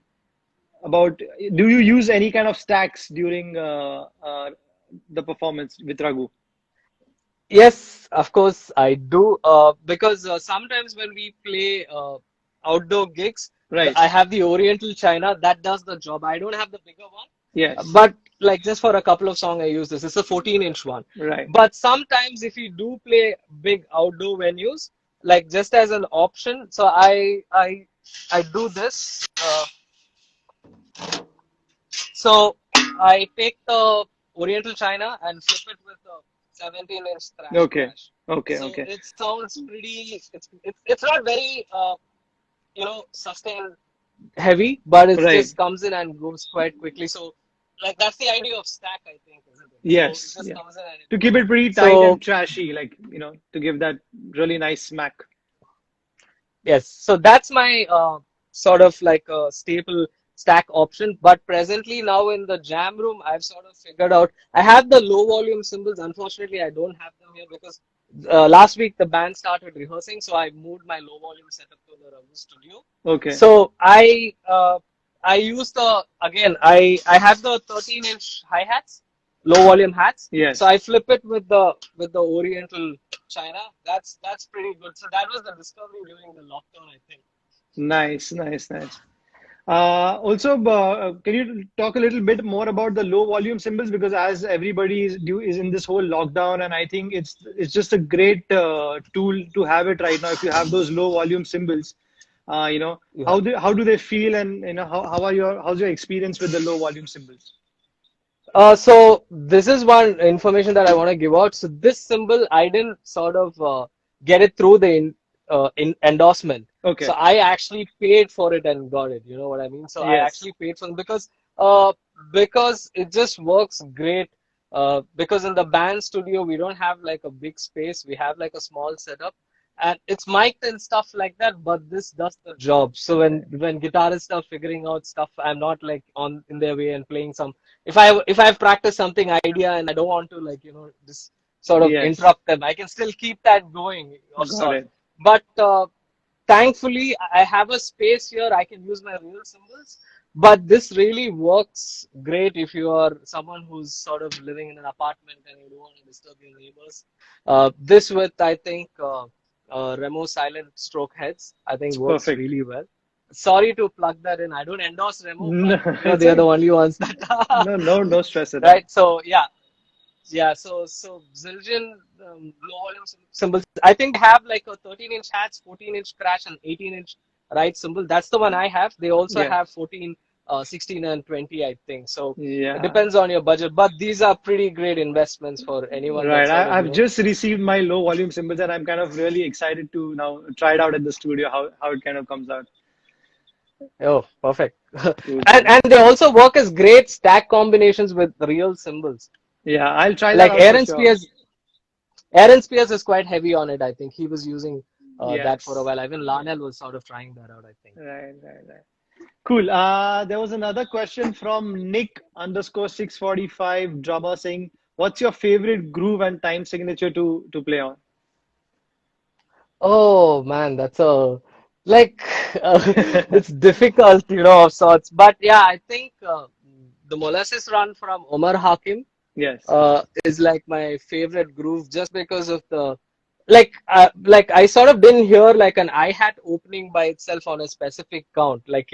Speaker 3: about do you use any kind of stacks during the performance with Raghu?
Speaker 2: Yes, of course I do. Because sometimes when we play outdoor gigs,
Speaker 3: Right.
Speaker 2: I have the Oriental China that does the job. I don't have the bigger one,
Speaker 3: Yes.
Speaker 2: but like just for a couple of songs, I use this. It's a 14-inch one.
Speaker 3: Right.
Speaker 2: But sometimes if you do play big outdoor venues, like just as an option, so I do this. So I take the Oriental China and flip it with a 17-inch thrash
Speaker 3: Okay.
Speaker 2: crash.
Speaker 3: Okay.
Speaker 2: So
Speaker 3: Okay.
Speaker 2: it sounds pretty. It's not very sustained heavy, but it
Speaker 3: Right.
Speaker 2: just comes in and goes quite quickly. So like that's the idea of stack, I think, isn't it? So it
Speaker 3: Yes.
Speaker 2: just
Speaker 3: Yeah.
Speaker 2: comes in and it
Speaker 3: To keep
Speaker 2: goes.
Speaker 3: it pretty tight
Speaker 2: So
Speaker 3: and trashy, like, to give that really nice smack.
Speaker 2: yes, so that's my sort of like a staple stack option. But presently now in the jam room, I've sort of figured out I have the low volume cymbals. Unfortunately, I don't have them here because last week the band started rehearsing, so I moved my low volume setup to the Raghu studio.
Speaker 3: Okay.
Speaker 2: So I use the again I have the 13-inch hi-hats, low volume hats. So
Speaker 3: Yes.
Speaker 2: I flip it with the Oriental China. That's pretty good. So that was the discovery during the lockdown, I think.
Speaker 3: Nice, nice, nice. Also, can you talk a little bit more about the low volume cymbals? Because as everybody is in this whole lockdown, and I think it's just a great tool to have it right now. If you have those low volume cymbals,
Speaker 2: Yeah.
Speaker 3: how do they feel, and how's your experience with the low volume cymbals?
Speaker 2: So this is one information that I want to give out. So this symbol, I didn't sort of get it through the in endorsement. So
Speaker 3: Okay.
Speaker 2: I actually paid for it and got it. You know what I mean? So I
Speaker 3: Yes.
Speaker 2: actually paid for it uh, because it just works great. Because in the band studio we don't have like a big space. We have like a small setup, and it's mic'd and stuff like that. But this does the job. So when guitarists are figuring out stuff, I'm not like on in their way and playing some if I've practiced something idea and I don't want to like just sort of
Speaker 3: Yes.
Speaker 2: interrupt them, I can still keep that going of
Speaker 3: Got
Speaker 2: sort.
Speaker 3: it.
Speaker 2: But thankfully, I have a space here. I can use my real symbols. But this really works great if you are someone who's sort of living in an apartment and you don't want to disturb your neighbors. This with I think Remo silent stroke heads, I think
Speaker 3: It's
Speaker 2: works
Speaker 3: perfect.
Speaker 2: really well. Sorry to plug that in. I don't endorse Remo,
Speaker 3: No,
Speaker 2: but
Speaker 3: it's
Speaker 2: they are the
Speaker 3: like
Speaker 2: only ones that
Speaker 3: no stress at all.
Speaker 2: right. So yeah. So Zildjian low volume cymbals. I think they have like a 13-inch hats, 14-inch crash, and 18-inch right cymbal. That's the one I have. They also
Speaker 3: Yeah.
Speaker 2: have 14, 16, and 20, I think. So it
Speaker 3: Yeah.
Speaker 2: depends on your budget. But these are pretty great investments for anyone that
Speaker 3: Right.
Speaker 2: sort of
Speaker 3: I've just received my low volume cymbals, and I'm kind of really excited to now try it out at the studio, how it kind of comes out.
Speaker 2: Oh, perfect.
Speaker 3: Cool,
Speaker 2: And
Speaker 3: cool.
Speaker 2: they also work as great stack combinations with real cymbals.
Speaker 3: Yeah, I'll try that
Speaker 2: Like
Speaker 3: out for sure.
Speaker 2: Aaron Spears is quite heavy on it. I think he was using that for a
Speaker 3: Yes.
Speaker 2: while. Even Larnell was sort of trying that out, I think.
Speaker 3: Right, right, right. Cool. There was another question from Nick underscore 645 drummer saying, "What's your favorite groove and time signature to play on?"
Speaker 2: Oh man, that's a like it's difficult, of sorts. But yeah, I think the Molasses Run from Omar Hakim
Speaker 3: Yes.
Speaker 2: is like my favorite groove just because of the like I sort of didn't hear like an hi-hat opening by itself on a specific count. Like,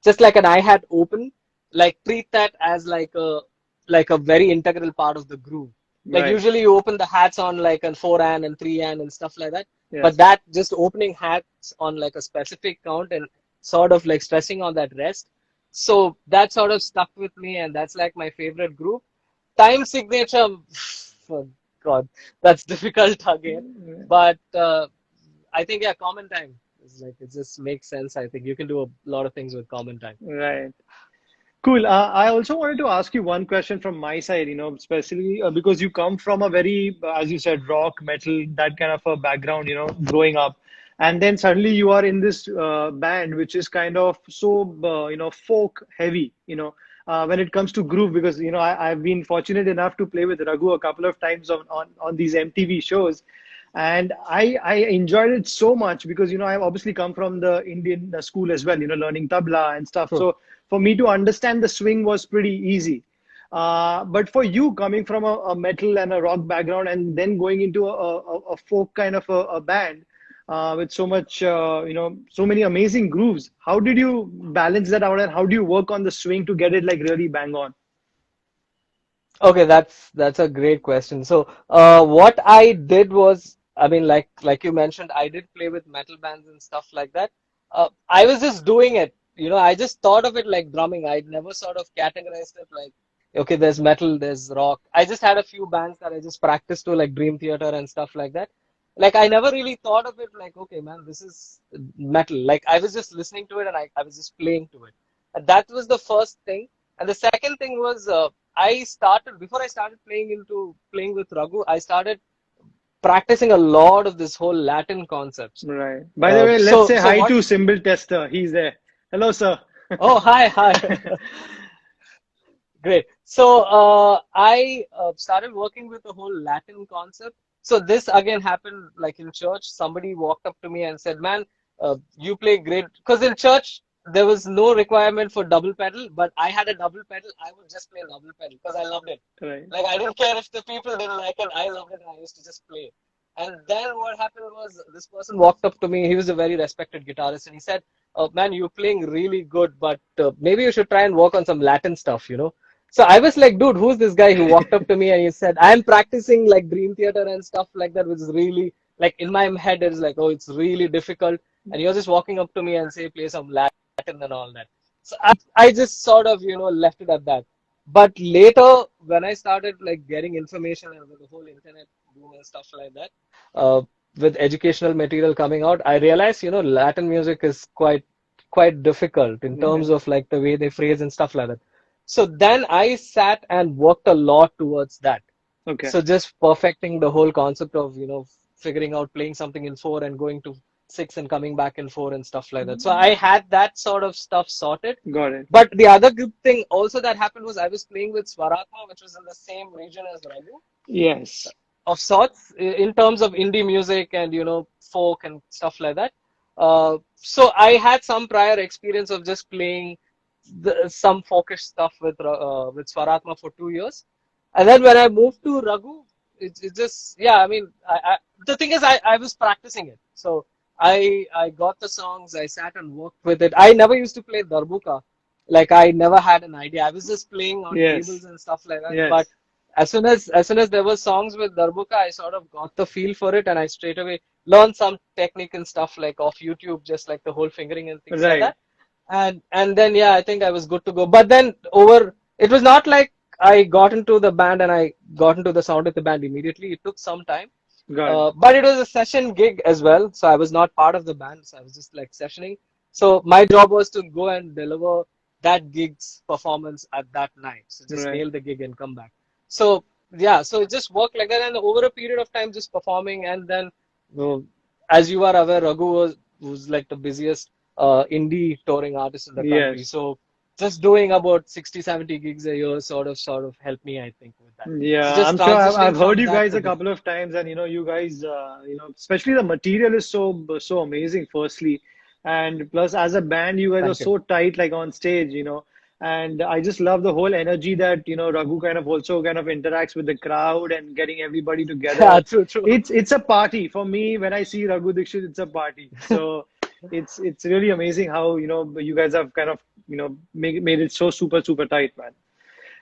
Speaker 2: just like an hi-hat open, like treat that as like a very integral part of the groove. Like
Speaker 3: Right.
Speaker 2: usually you open the hats on like a 4 and 3 and stuff like that. But
Speaker 3: Yes.
Speaker 2: that just opening hats on like a specific count and sort of like stressing on that rest. So that sort of stuck with me, and that's like my favorite groove. Time signature, for God, that's difficult again. But I think yeah, common time is like it just makes sense. I think you can do a lot of things with common time.
Speaker 3: Right. Cool. I also wanted to ask you one question from my side, especially because you come from a very, as you said, rock, metal, that kind of a background, growing up. And then suddenly you are in this band, which is kind of so, folk heavy, when it comes to groove, because, I've been fortunate enough to play with Raghu a couple of times on these MTV shows. And I enjoyed it so much because, I've obviously come from the Indian school as well, learning tabla and stuff.
Speaker 2: True.
Speaker 3: So for me to understand the swing was pretty easy. But for you, coming from a metal and a rock background and then going into a folk kind of a band with so much, so many amazing grooves, how did you balance that out and how do you work on the swing to get it like really bang on?
Speaker 2: Okay, that's a great question. So, what I did was, I mean, like you mentioned, I did play with metal bands and stuff like that. I was just doing it, I just thought of it like drumming. I never sort of categorized it like, okay, there's metal, there's rock. I just had a few bands that I just practiced to, like Dream Theater and stuff like that. Like, I never really thought of it like, okay, man, this is metal. Like, I was just listening to it and I was just playing to it. And that was the first thing. And the second thing was, before I started playing with Raghu, I started practicing a lot of this whole Latin concepts.
Speaker 3: Right. By the way, let's
Speaker 2: So
Speaker 3: say
Speaker 2: so
Speaker 3: hi
Speaker 2: what?
Speaker 3: to Symbol Tester. He's there. Hello, sir.
Speaker 2: Oh, hi, hi. Great. So I started working with the whole Latin concept. So this again happened like in church. Somebody walked up to me and said, "Man, you play great." Because in church there was no requirement for double pedal, but I had a double pedal. I would just play double pedal because I loved it.
Speaker 3: Right.
Speaker 2: Like I didn't care if the people didn't like it. I loved it, and I used to just play. And then what happened was this person walked up to me. He was a very respected guitarist, and he said, "Man, you're playing really good, but maybe you should try and work on some Latin stuff." So I was like, dude, who's this guy who walked up to me and he said, I'm practicing like Dream Theater and stuff like that, which is really like in my head, it's like, oh, it's really difficult. And you're just walking up to me and say, play some Latin and all that. So I just sort of, left it at that. But later, when I started like getting information and with the whole internet boom and stuff like that, uh, with educational material coming out, I realized, Latin music is quite difficult in
Speaker 3: Yeah.
Speaker 2: terms of like the way they phrase and stuff like that. So then I sat and worked a lot towards that.
Speaker 3: Okay.
Speaker 2: So just perfecting the whole concept of, figuring out playing something in four and going to six and coming back in four and stuff like that. So I had that sort of stuff sorted.
Speaker 3: Got it.
Speaker 2: But the other good thing also that happened was I was playing with Swaratma, which was in the same region as Raghu,
Speaker 3: Yes.
Speaker 2: of sorts, in terms of indie music and, folk and stuff like that. So I had some prior experience of just playing some folkish stuff with Swaratma for 2 years. And then when I moved to Raghu, it just, yeah, I mean, the thing is, I was practicing it. So I got the songs, I sat and worked with it. I never used to play darbuka. Like, I never had an idea. I was just playing on
Speaker 3: Yes.
Speaker 2: tables and stuff like that. But
Speaker 3: Yes.
Speaker 2: as soon as there were songs with darbuka, I sort of got the feel for it and I straight away learned some technique and stuff like off YouTube, just like the whole fingering and things like
Speaker 3: Right.
Speaker 2: that. And then yeah, I think I was good to go. But then it was not like I got into the band and I got into the sound of the band immediately. It took some time.
Speaker 3: Got it.
Speaker 2: But it was a session gig as well, so I was not part of the band, so I was just like sessioning. So my job was to go and deliver that gig's performance at that night. So just
Speaker 3: Right.
Speaker 2: nail the gig and come back. So yeah, so it just worked like that, and over a period of time, just performing, and then uh, as you are aware, Raghu was like the busiest indie touring artist in the country.
Speaker 3: Yes.
Speaker 2: So just doing about 60, 70 gigs a year sort of helped me, I think, with that. So
Speaker 3: Yeah,
Speaker 2: just
Speaker 3: I'm sure I've
Speaker 2: transitioning
Speaker 3: heard
Speaker 2: from
Speaker 3: you
Speaker 2: that
Speaker 3: guys
Speaker 2: to
Speaker 3: a
Speaker 2: this.
Speaker 3: couple of times, and you guys, especially the material is so amazing. Firstly, and plus as a band, you guys are
Speaker 2: Thank you.
Speaker 3: so tight, like on stage, and I just love the whole energy that Raghu kind of also kind of interacts with the crowd and getting everybody together.
Speaker 2: Yeah, true, true.
Speaker 3: It's a party for me when I see Raghu Dixit. It's a party. So it's really amazing how you guys have kind of made it so super tight, man.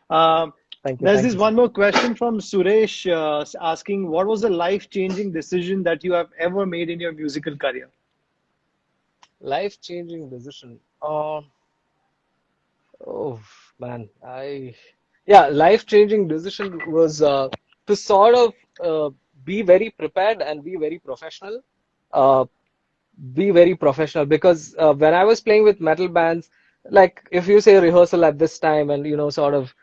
Speaker 3: Um,
Speaker 2: Thank you.
Speaker 3: there's
Speaker 2: Thank
Speaker 3: this
Speaker 2: you, sir.
Speaker 3: one more question from Suresh asking, what was the life-changing decision that you have ever made in your musical career?
Speaker 2: Life-changing decision. Oh man, yeah, life-changing decision was to sort of be very prepared and be very professional. Uh, be very professional because when I was playing with metal bands, like if you say rehearsal at this time and sort of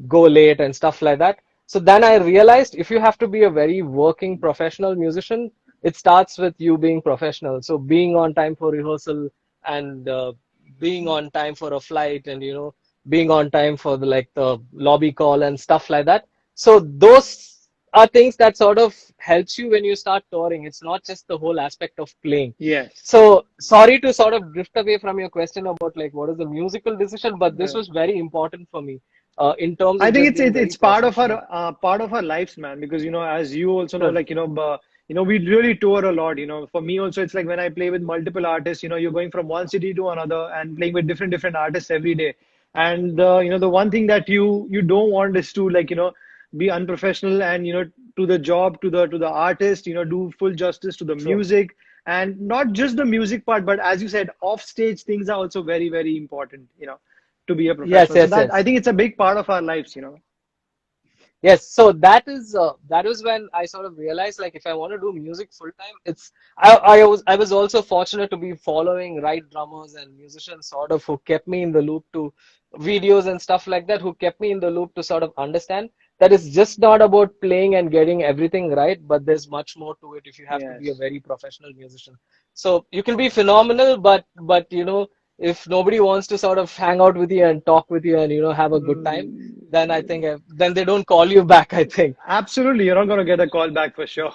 Speaker 2: go late and stuff like that. So then I realized if you have to be a very working professional musician, it starts with you being professional. So being on time for rehearsal and being on time for a flight and being on time for the lobby call and stuff like that. So those are things that sort of helps you when you start touring. It's not just the whole aspect of playing.
Speaker 3: Yes.
Speaker 2: So sorry to sort of drift away from your question about like what is the musical decision, but this
Speaker 3: Uh,
Speaker 2: was very important for me in terms
Speaker 3: I
Speaker 2: of
Speaker 3: think
Speaker 2: just
Speaker 3: it's
Speaker 2: being
Speaker 3: it's
Speaker 2: very
Speaker 3: it's part of
Speaker 2: professional.
Speaker 3: our lives, man. Because as you also know,
Speaker 2: True.
Speaker 3: like we really tour a lot. For me also, it's like when I play with multiple artists. You're going from one city to another and playing with different artists every day. And the one thing that you don't want is to be unprofessional and to the job, to the artist. Do full justice to the
Speaker 2: True.
Speaker 3: music, and not just the music part, but as you said, off stage things are also very very important. To be a
Speaker 2: Yes,
Speaker 3: professional. So
Speaker 2: yes,
Speaker 3: that I
Speaker 2: yes.
Speaker 3: think it's a big part of our lives.
Speaker 2: Yes, so that is when I sort of realized like if I want to do music full time, I was also fortunate to be following right drummers and musicians sort of who kept me in the loop to videos and stuff like that, who kept me in the loop to sort of understand that it's just not about playing and getting everything right, but there's much more to it if you have to be a
Speaker 3: Yes.
Speaker 2: very professional musician. So you can be phenomenal, but if nobody wants to sort of hang out with you and talk with you and have a good time, then I think then they don't call you back, I think.
Speaker 3: Absolutely. You're not going to get a call back for sure.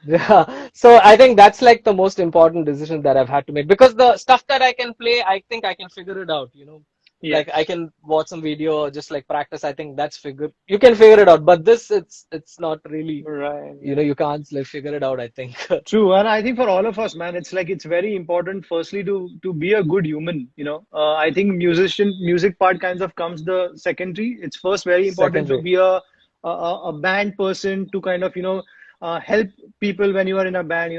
Speaker 2: Yeah. So I think that's like the most important decision that I've had to make because the stuff that I can play, I think I can figure it out. Like I
Speaker 3: Yes.
Speaker 2: can watch some video or just like practice. I think you can figure it out. But this, it's not really,
Speaker 3: Right, right.
Speaker 2: you can't like figure it out, I think.
Speaker 3: True, and I think for all of us, man, it's like it's very important. Firstly, to be a good human. I think music part kinds of comes the secondary. It's first very important to
Speaker 2: Secondary.
Speaker 3: be a band person to kind of help people when you are in a band.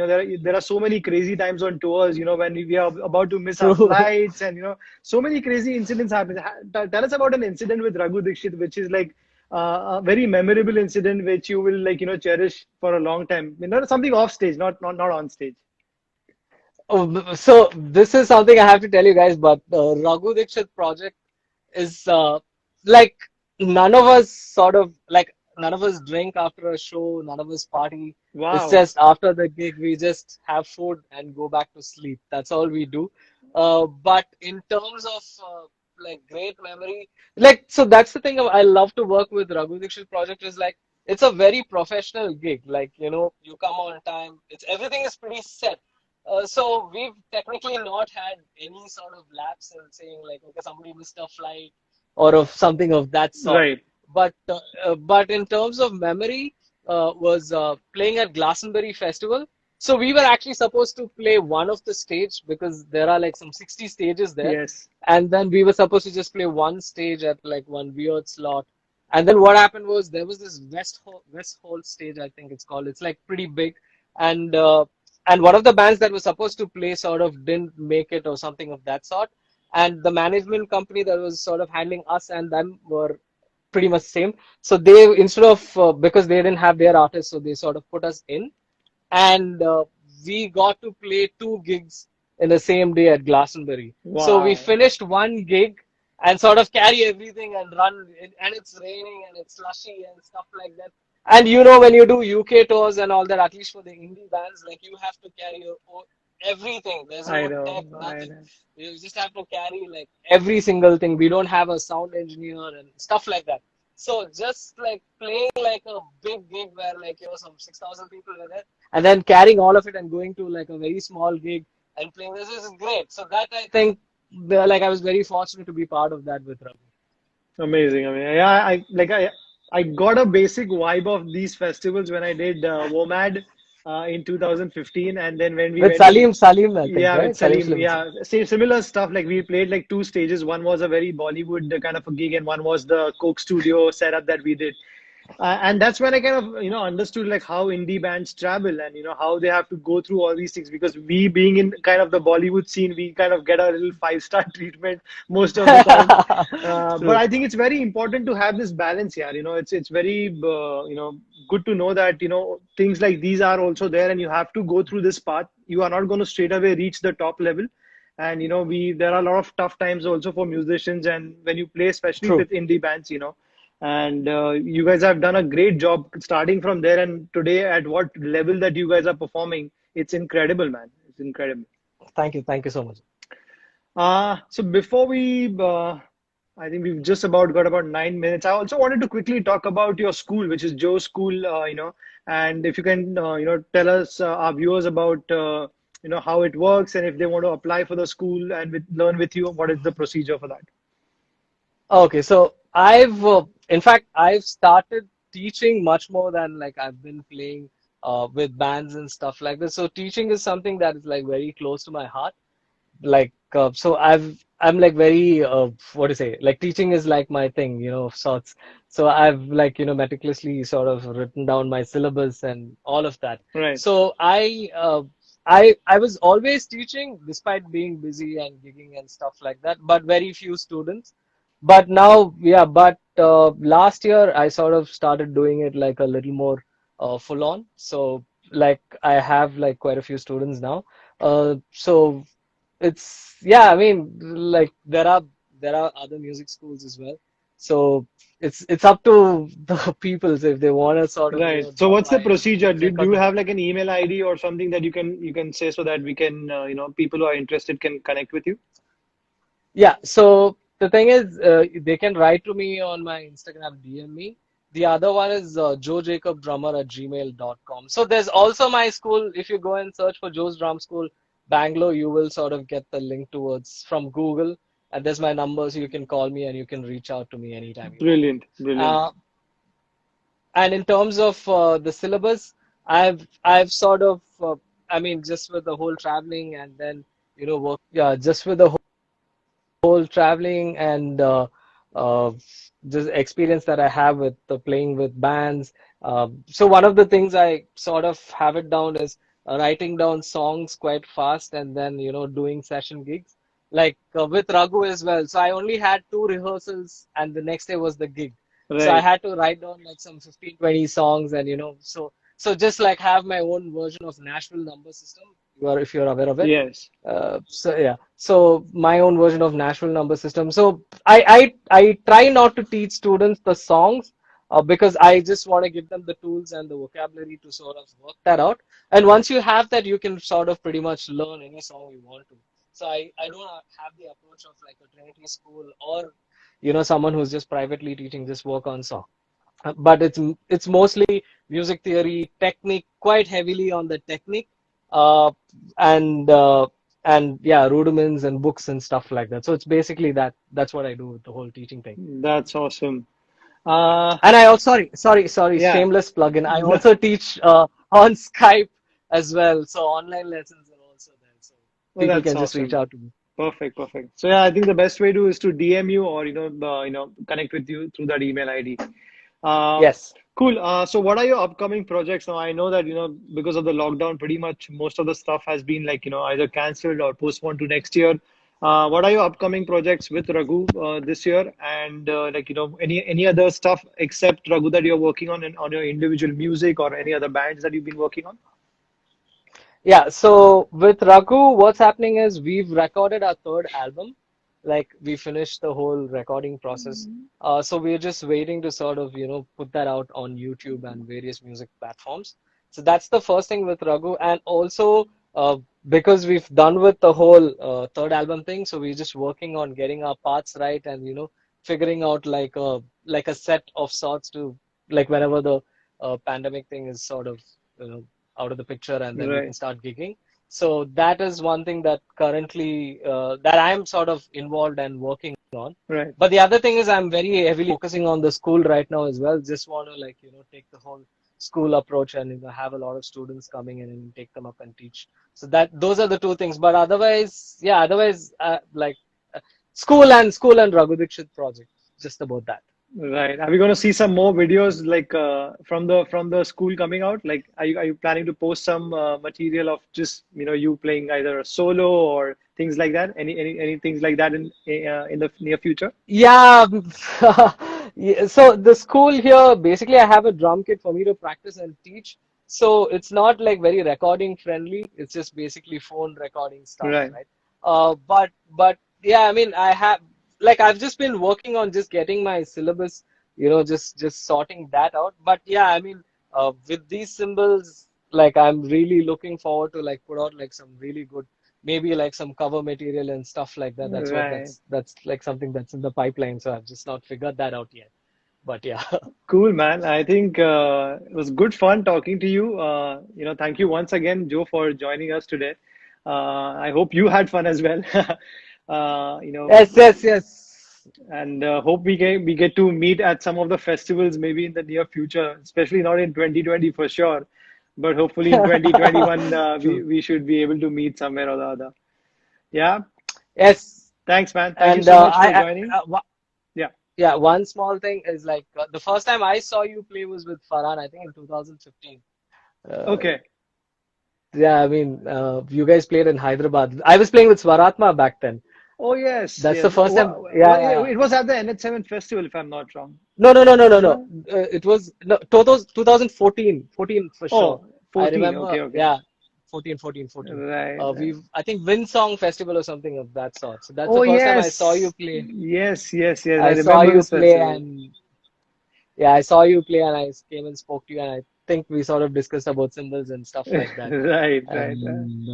Speaker 3: There are so many crazy times on tours. When we are about to miss our
Speaker 2: True.
Speaker 3: flights, and so many crazy incidents happen. Tell us about an incident with Raghu Dixit, which is like a very memorable incident which you will cherish for a long time. Something off stage, not on stage.
Speaker 2: So this is something I have to tell you guys, but Raghu Dixit Project is like none of us sort of like none of us drink after a show, none of us party. It's
Speaker 3: Wow.
Speaker 2: just after the gig we just have food and go back to sleep. That's all we do. But in terms of like great memory, like so that's the thing I love to work with Raghu Dixit Project is like it's a very professional gig. Like you come on time. It's everything is pretty set. So we've technically not had any sort of lapse in saying like, okay, somebody missed a flight or of something of that sort.
Speaker 3: Right.
Speaker 2: But in terms of memory, was playing at Glastonbury Festival. So we were actually supposed to play one of the stage because there are like some 60 stages there,
Speaker 3: Yes.
Speaker 2: and then we were supposed to just play one stage at like one weird slot. And then what happened was there was this West Hall stage, I think it's called. It's like pretty big, and one of the bands that was supposed to play sort of didn't make it or something of that sort. And the management company that was sort of handling us and them were pretty much same. So they instead of because they didn't have their artists, so they sort of put us in, and we got to play two gigs in the same day at Glastonbury. So we
Speaker 3: Wow.
Speaker 2: finished one gig and sort of carry everything and run, and it's raining and it's slushy and stuff like that. And when you do UK tours and all that, at least for the indie bands, like you have to carry your own everything. There's
Speaker 3: I
Speaker 2: no
Speaker 3: know.
Speaker 2: tech,
Speaker 3: I
Speaker 2: nothing.
Speaker 3: know.
Speaker 2: You just have to carry like every single thing. We don't have a sound engineer and stuff like that. So just like playing like a big gig where like some 6,000 people were there, and then carrying all of it and going to like a very small gig and playing this is great. So that I think like I was very fortunate to be part of that with Ravi.
Speaker 3: Amazing. I mean, yeah, I got a basic vibe of these festivals when I did WOMAD in 2015, and then when we
Speaker 2: With
Speaker 3: went to
Speaker 2: Salim, I think,
Speaker 3: yeah, with
Speaker 2: right? Salim
Speaker 3: Salim,
Speaker 2: Slim.
Speaker 3: yeah, same similar stuff. Like we played like two stages. One was a very Bollywood kind of a gig, and one was the Coke Studio setup that we did. And that's when I kind of understood like how indie bands travel and how they have to go through all these things, because we being in kind of the Bollywood scene, we kind of get a little five-star treatment most of the time. But
Speaker 2: True.
Speaker 3: I think it's very important to have this balance here. It's very good to know that things like these are also there, and you have to go through this path. You are not going to straight away reach the top level, and we there are a lot of tough times also for musicians, and when you play, especially
Speaker 2: True.
Speaker 3: with indie bands, and you guys have done a great job starting from there, and today at what level that you guys are performing, it's incredible, man. It's incredible.
Speaker 2: Thank you. Thank you so much.
Speaker 3: So before I think we've just about got about 9 minutes. I also wanted to quickly talk about your school, which is Joe's School, and if you can, tell us, our viewers about, how it works, and if they want to apply for the school and learn with you, what is the procedure for that?
Speaker 2: Okay, so in fact, I've started teaching much more than like I've been playing with bands and stuff like this. So teaching is something that is like very close to my heart. Like so I'm like very what to say, like teaching is like my thing, of sorts. So I've like meticulously sort of written down my syllabus and all of that.
Speaker 3: Right.
Speaker 2: So I was always teaching despite being busy and gigging and stuff like that, but very few students. But now, yeah, but last year I sort of started doing it like a little more full on. So like I have like quite a few students now. So it's, yeah, I mean, like there are other music schools as well. So it's up to the people if they want to sort of
Speaker 3: Right. So
Speaker 2: drop
Speaker 3: what's the
Speaker 2: by and
Speaker 3: procedure?
Speaker 2: check
Speaker 3: Do
Speaker 2: out
Speaker 3: you
Speaker 2: the.
Speaker 3: have like an email ID or something that you can say so that we can, people who are interested can connect with you?
Speaker 2: Yeah, so the thing is, they can write to me on my Instagram, DM me. The other one is joejacobdrummer@gmail.com. So there's also my school. If you go and search for Joe's Drum School, Bangalore, you will sort of get the link towards from Google. And there's my number, so you can call me and you can reach out to me anytime you want.
Speaker 3: Brilliant, brilliant.
Speaker 2: Uh, and in terms of the syllabus, I've sort of, I mean, just with the whole traveling and then, work, yeah, just with the whole traveling and uh, just experience that I have with playing with bands. So one of the things I sort of have it down is writing down songs quite fast and then doing session gigs, like with Raghu as well. So I only had two rehearsals and the next day was the gig. So I
Speaker 3: Right.
Speaker 2: had to write down like some 15, 20 songs and so just like have my own version of Nashville number system. If you're aware of it.
Speaker 3: Yes.
Speaker 2: So yeah, so my own version of Nashville number system. So I try not to teach students the songs because I just want to give them the tools and the vocabulary to sort of work that out. And once you have that, you can sort of pretty much learn any song you want to. So I don't have the approach of like a Trinity school or someone who's just privately teaching, just work on song. But it's mostly music theory, technique, quite heavily on the technique, uh, and uh, and yeah, rudiments and books and stuff like that. So it's basically that's what I do with the whole teaching thing.
Speaker 3: That's awesome. Uh,
Speaker 2: And I also sorry,
Speaker 3: yeah.
Speaker 2: shameless plug-in. I also teach on Skype as well, so online lessons are also there. So
Speaker 3: Oh,
Speaker 2: people
Speaker 3: that's
Speaker 2: can just reach
Speaker 3: awesome.
Speaker 2: out to me.
Speaker 3: Perfect, perfect. So yeah, I think the best way to is to DM you or connect with you through that email ID. Uh,
Speaker 2: Yes.
Speaker 3: cool. So what are your upcoming projects now? I know that because of the lockdown, pretty much most of the stuff has been like either cancelled or postponed to next year. What are your upcoming projects with Raghu this year? And like any other stuff except Raghu that you're working on your individual music or any other bands that you've been working on?
Speaker 2: Yeah, so with Raghu, what's happening is we've recorded our third album. Like we finished the whole recording process. So we're just waiting to sort of, put that out on YouTube and various music platforms. So that's the first thing with Raghu. And also, because we've done with the whole third album thing, so we're just working on getting our parts right and, figuring out like a set of sorts to like whenever the pandemic thing is sort of, you know, out of the picture and then we can
Speaker 3: Right,
Speaker 2: start gigging. So that is one thing that currently that I'm sort of involved and working on.
Speaker 3: right.
Speaker 2: But the other thing is I'm very heavily focusing on the school right now as well. Just want to like take the whole school approach and have a lot of students coming in and take them up and teach. So that those are the two things. But otherwise, yeah, otherwise like school and Raghu Dixit project. Just about that.
Speaker 3: Right. Are we going to see some more videos like from the school coming out? Like, are you planning to post some material of just you playing either a solo or things like that? Any things like that in the near future?
Speaker 2: Yeah, yeah, so the school here, basically, I have a drum kit for me to practice and teach. So it's not like very recording friendly. It's just basically phone recording stuff,
Speaker 3: Right.
Speaker 2: right? But yeah, I mean, I have like I've just been working on just getting my syllabus, just sorting that out. But yeah, I mean, with these symbols, like I'm really looking forward to like put out like some really good, maybe like some cover material and stuff like that.
Speaker 3: Right.
Speaker 2: That's like something that's in the pipeline. So I've just not figured that out yet. But yeah.
Speaker 3: Cool, man. I think it was good fun talking to you. Thank you once again, Joe, for joining us today. I hope you had fun as well. Uh, you know,
Speaker 2: Yes, yes, yes.
Speaker 3: and hope we get to meet at some of the festivals maybe in the near future, especially not in 2020 for sure, but hopefully in 2021 we
Speaker 2: True.
Speaker 3: we should be able to meet somewhere or the other. Yeah.
Speaker 2: Yes.
Speaker 3: Thanks, man. Thank you
Speaker 2: And
Speaker 3: so much for joining. Yeah.
Speaker 2: yeah, one small thing is like the first time I saw you play was with Farhan, I think in 2015. Uh,
Speaker 3: Okay.
Speaker 2: yeah, I mean, you guys played in Hyderabad. I was playing with Swaratma back then.
Speaker 3: Oh, yes,
Speaker 2: That's the
Speaker 3: yes.
Speaker 2: first time. Yeah, yeah.
Speaker 3: It was at the NH7 festival, if I'm not wrong.
Speaker 2: No, no, no, no, no, no.
Speaker 3: No?
Speaker 2: It was no, 2014, 14 for sure.
Speaker 3: Oh,
Speaker 2: I
Speaker 3: 14.
Speaker 2: remember,
Speaker 3: Okay, okay.
Speaker 2: yeah, 14.
Speaker 3: Right, right.
Speaker 2: I think Wind Song Festival or something of that sort. So that's the
Speaker 3: Oh,
Speaker 2: first time I saw you
Speaker 3: yes.
Speaker 2: play.
Speaker 3: Yes, yes, yes. I
Speaker 2: I saw
Speaker 3: remember
Speaker 2: you
Speaker 3: this
Speaker 2: play
Speaker 3: festival.
Speaker 2: and yeah, I saw you play and I came and spoke to you and I think we sort of discussed about symbols and stuff like that.
Speaker 3: Right, right, right.
Speaker 2: And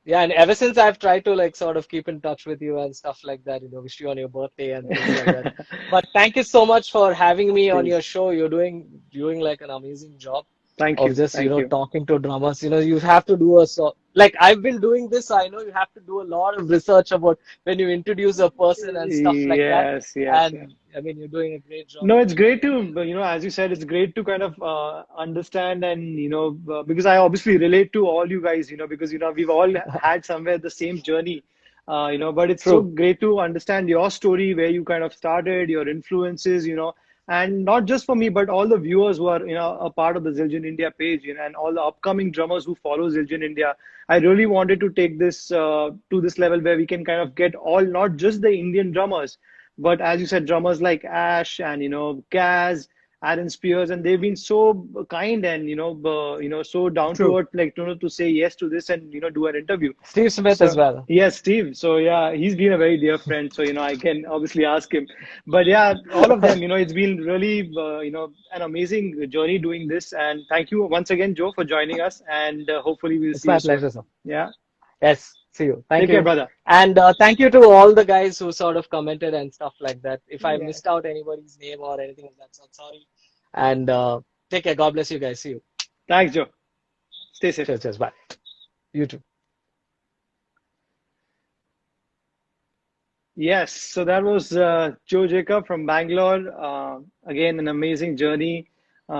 Speaker 2: yeah, and ever since I've tried to like sort of keep in touch with you and stuff like that, wish you on your birthday and things like that. But thank you so much for having me on
Speaker 3: Cool.
Speaker 2: your show. You're doing like an amazing job
Speaker 3: Thank
Speaker 2: of
Speaker 3: you.
Speaker 2: just,
Speaker 3: Thank you.
Speaker 2: talking to drummers. You have to do like I've been doing this, so I know you have to do a lot of research about when you introduce a person and stuff like that.
Speaker 3: Yes, yes, yes.
Speaker 2: And I mean, you're doing a great job
Speaker 3: No,
Speaker 2: of
Speaker 3: it's
Speaker 2: doing
Speaker 3: great
Speaker 2: it.
Speaker 3: to, as you said, it's great to kind of understand and, because I obviously relate to all you guys, because, we've all had somewhere the same journey, but it's so
Speaker 2: True.
Speaker 3: great to understand your story, where you kind of started, your influences, and not just for me, but all the viewers who are, a part of the Zildjian India page, and all the upcoming drummers who follow Zildjian India. I really wanted to take this to this level where we can kind of get all, not just the Indian drummers, but as you said, drummers like Ash and Gaz, Aaron Spears, and they've been so kind and so down to
Speaker 2: True.
Speaker 3: earth, like to say yes to this and do an interview.
Speaker 2: Steve Smith as
Speaker 3: So
Speaker 2: well.
Speaker 3: yes, Steve. So yeah, he's been a very dear friend. So I can obviously ask him. But yeah, all of them. It's been really an amazing journey doing this. And thank you once again, Joe, for joining us. And hopefully we'll
Speaker 2: It's
Speaker 3: see you
Speaker 2: my
Speaker 3: soon.
Speaker 2: pleasure, sir.
Speaker 3: Yeah.
Speaker 2: Yes, see you. Thank
Speaker 3: Take care,
Speaker 2: you.
Speaker 3: brother.
Speaker 2: And thank you to all the guys who sort of commented and stuff like that. If I
Speaker 3: Yeah.
Speaker 2: missed out anybody's name or anything of that sort, sorry. And take care. God bless you guys. See you.
Speaker 3: Thanks, Joe. Stay safe.
Speaker 2: Cheers, cheers. Bye. You too.
Speaker 3: Yes, so that was Joe Jacob from Bangalore. Again, an amazing journey.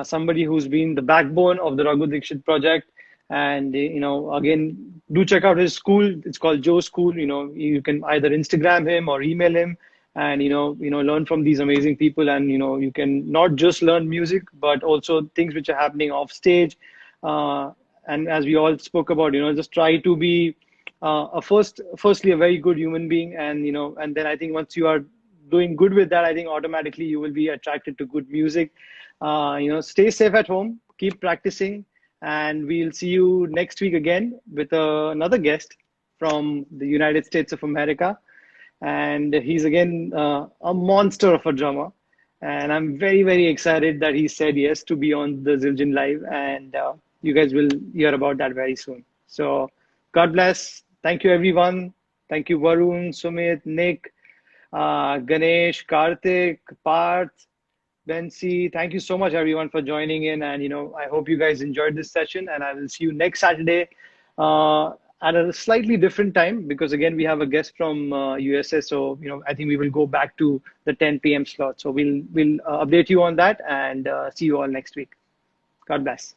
Speaker 3: Somebody who's been the backbone of the Raghu Dixit Project. And, again, do check out his school. It's called Joe School. You can either Instagram him or email him and, learn from these amazing people. And, you can not just learn music, but also things which are happening off stage. Uh, and as we all spoke about, just try to be firstly a very good human being, and and then I think once you are doing good with that, I think automatically you will be attracted to good music. Stay safe at home, keep practicing, and we'll see you next week again with another guest from the United States of America. And he's again a monster of a drummer, and I'm very, very excited that he said yes to be on the Zildjian Live, and you guys will hear about that very soon. So God bless. Thank you, everyone. Thank you, Varun, Sumit, Nick, Ganesh, Karthik, Parth, Bensi. Thank you so much, everyone, for joining in. And, I hope you guys enjoyed this session. And I will see you next Saturday uh, at a slightly different time because, again, we have a guest from USA. So, I think we will go back to the 10 p.m. slot. So we'll update you on that and see you all next week. God bless.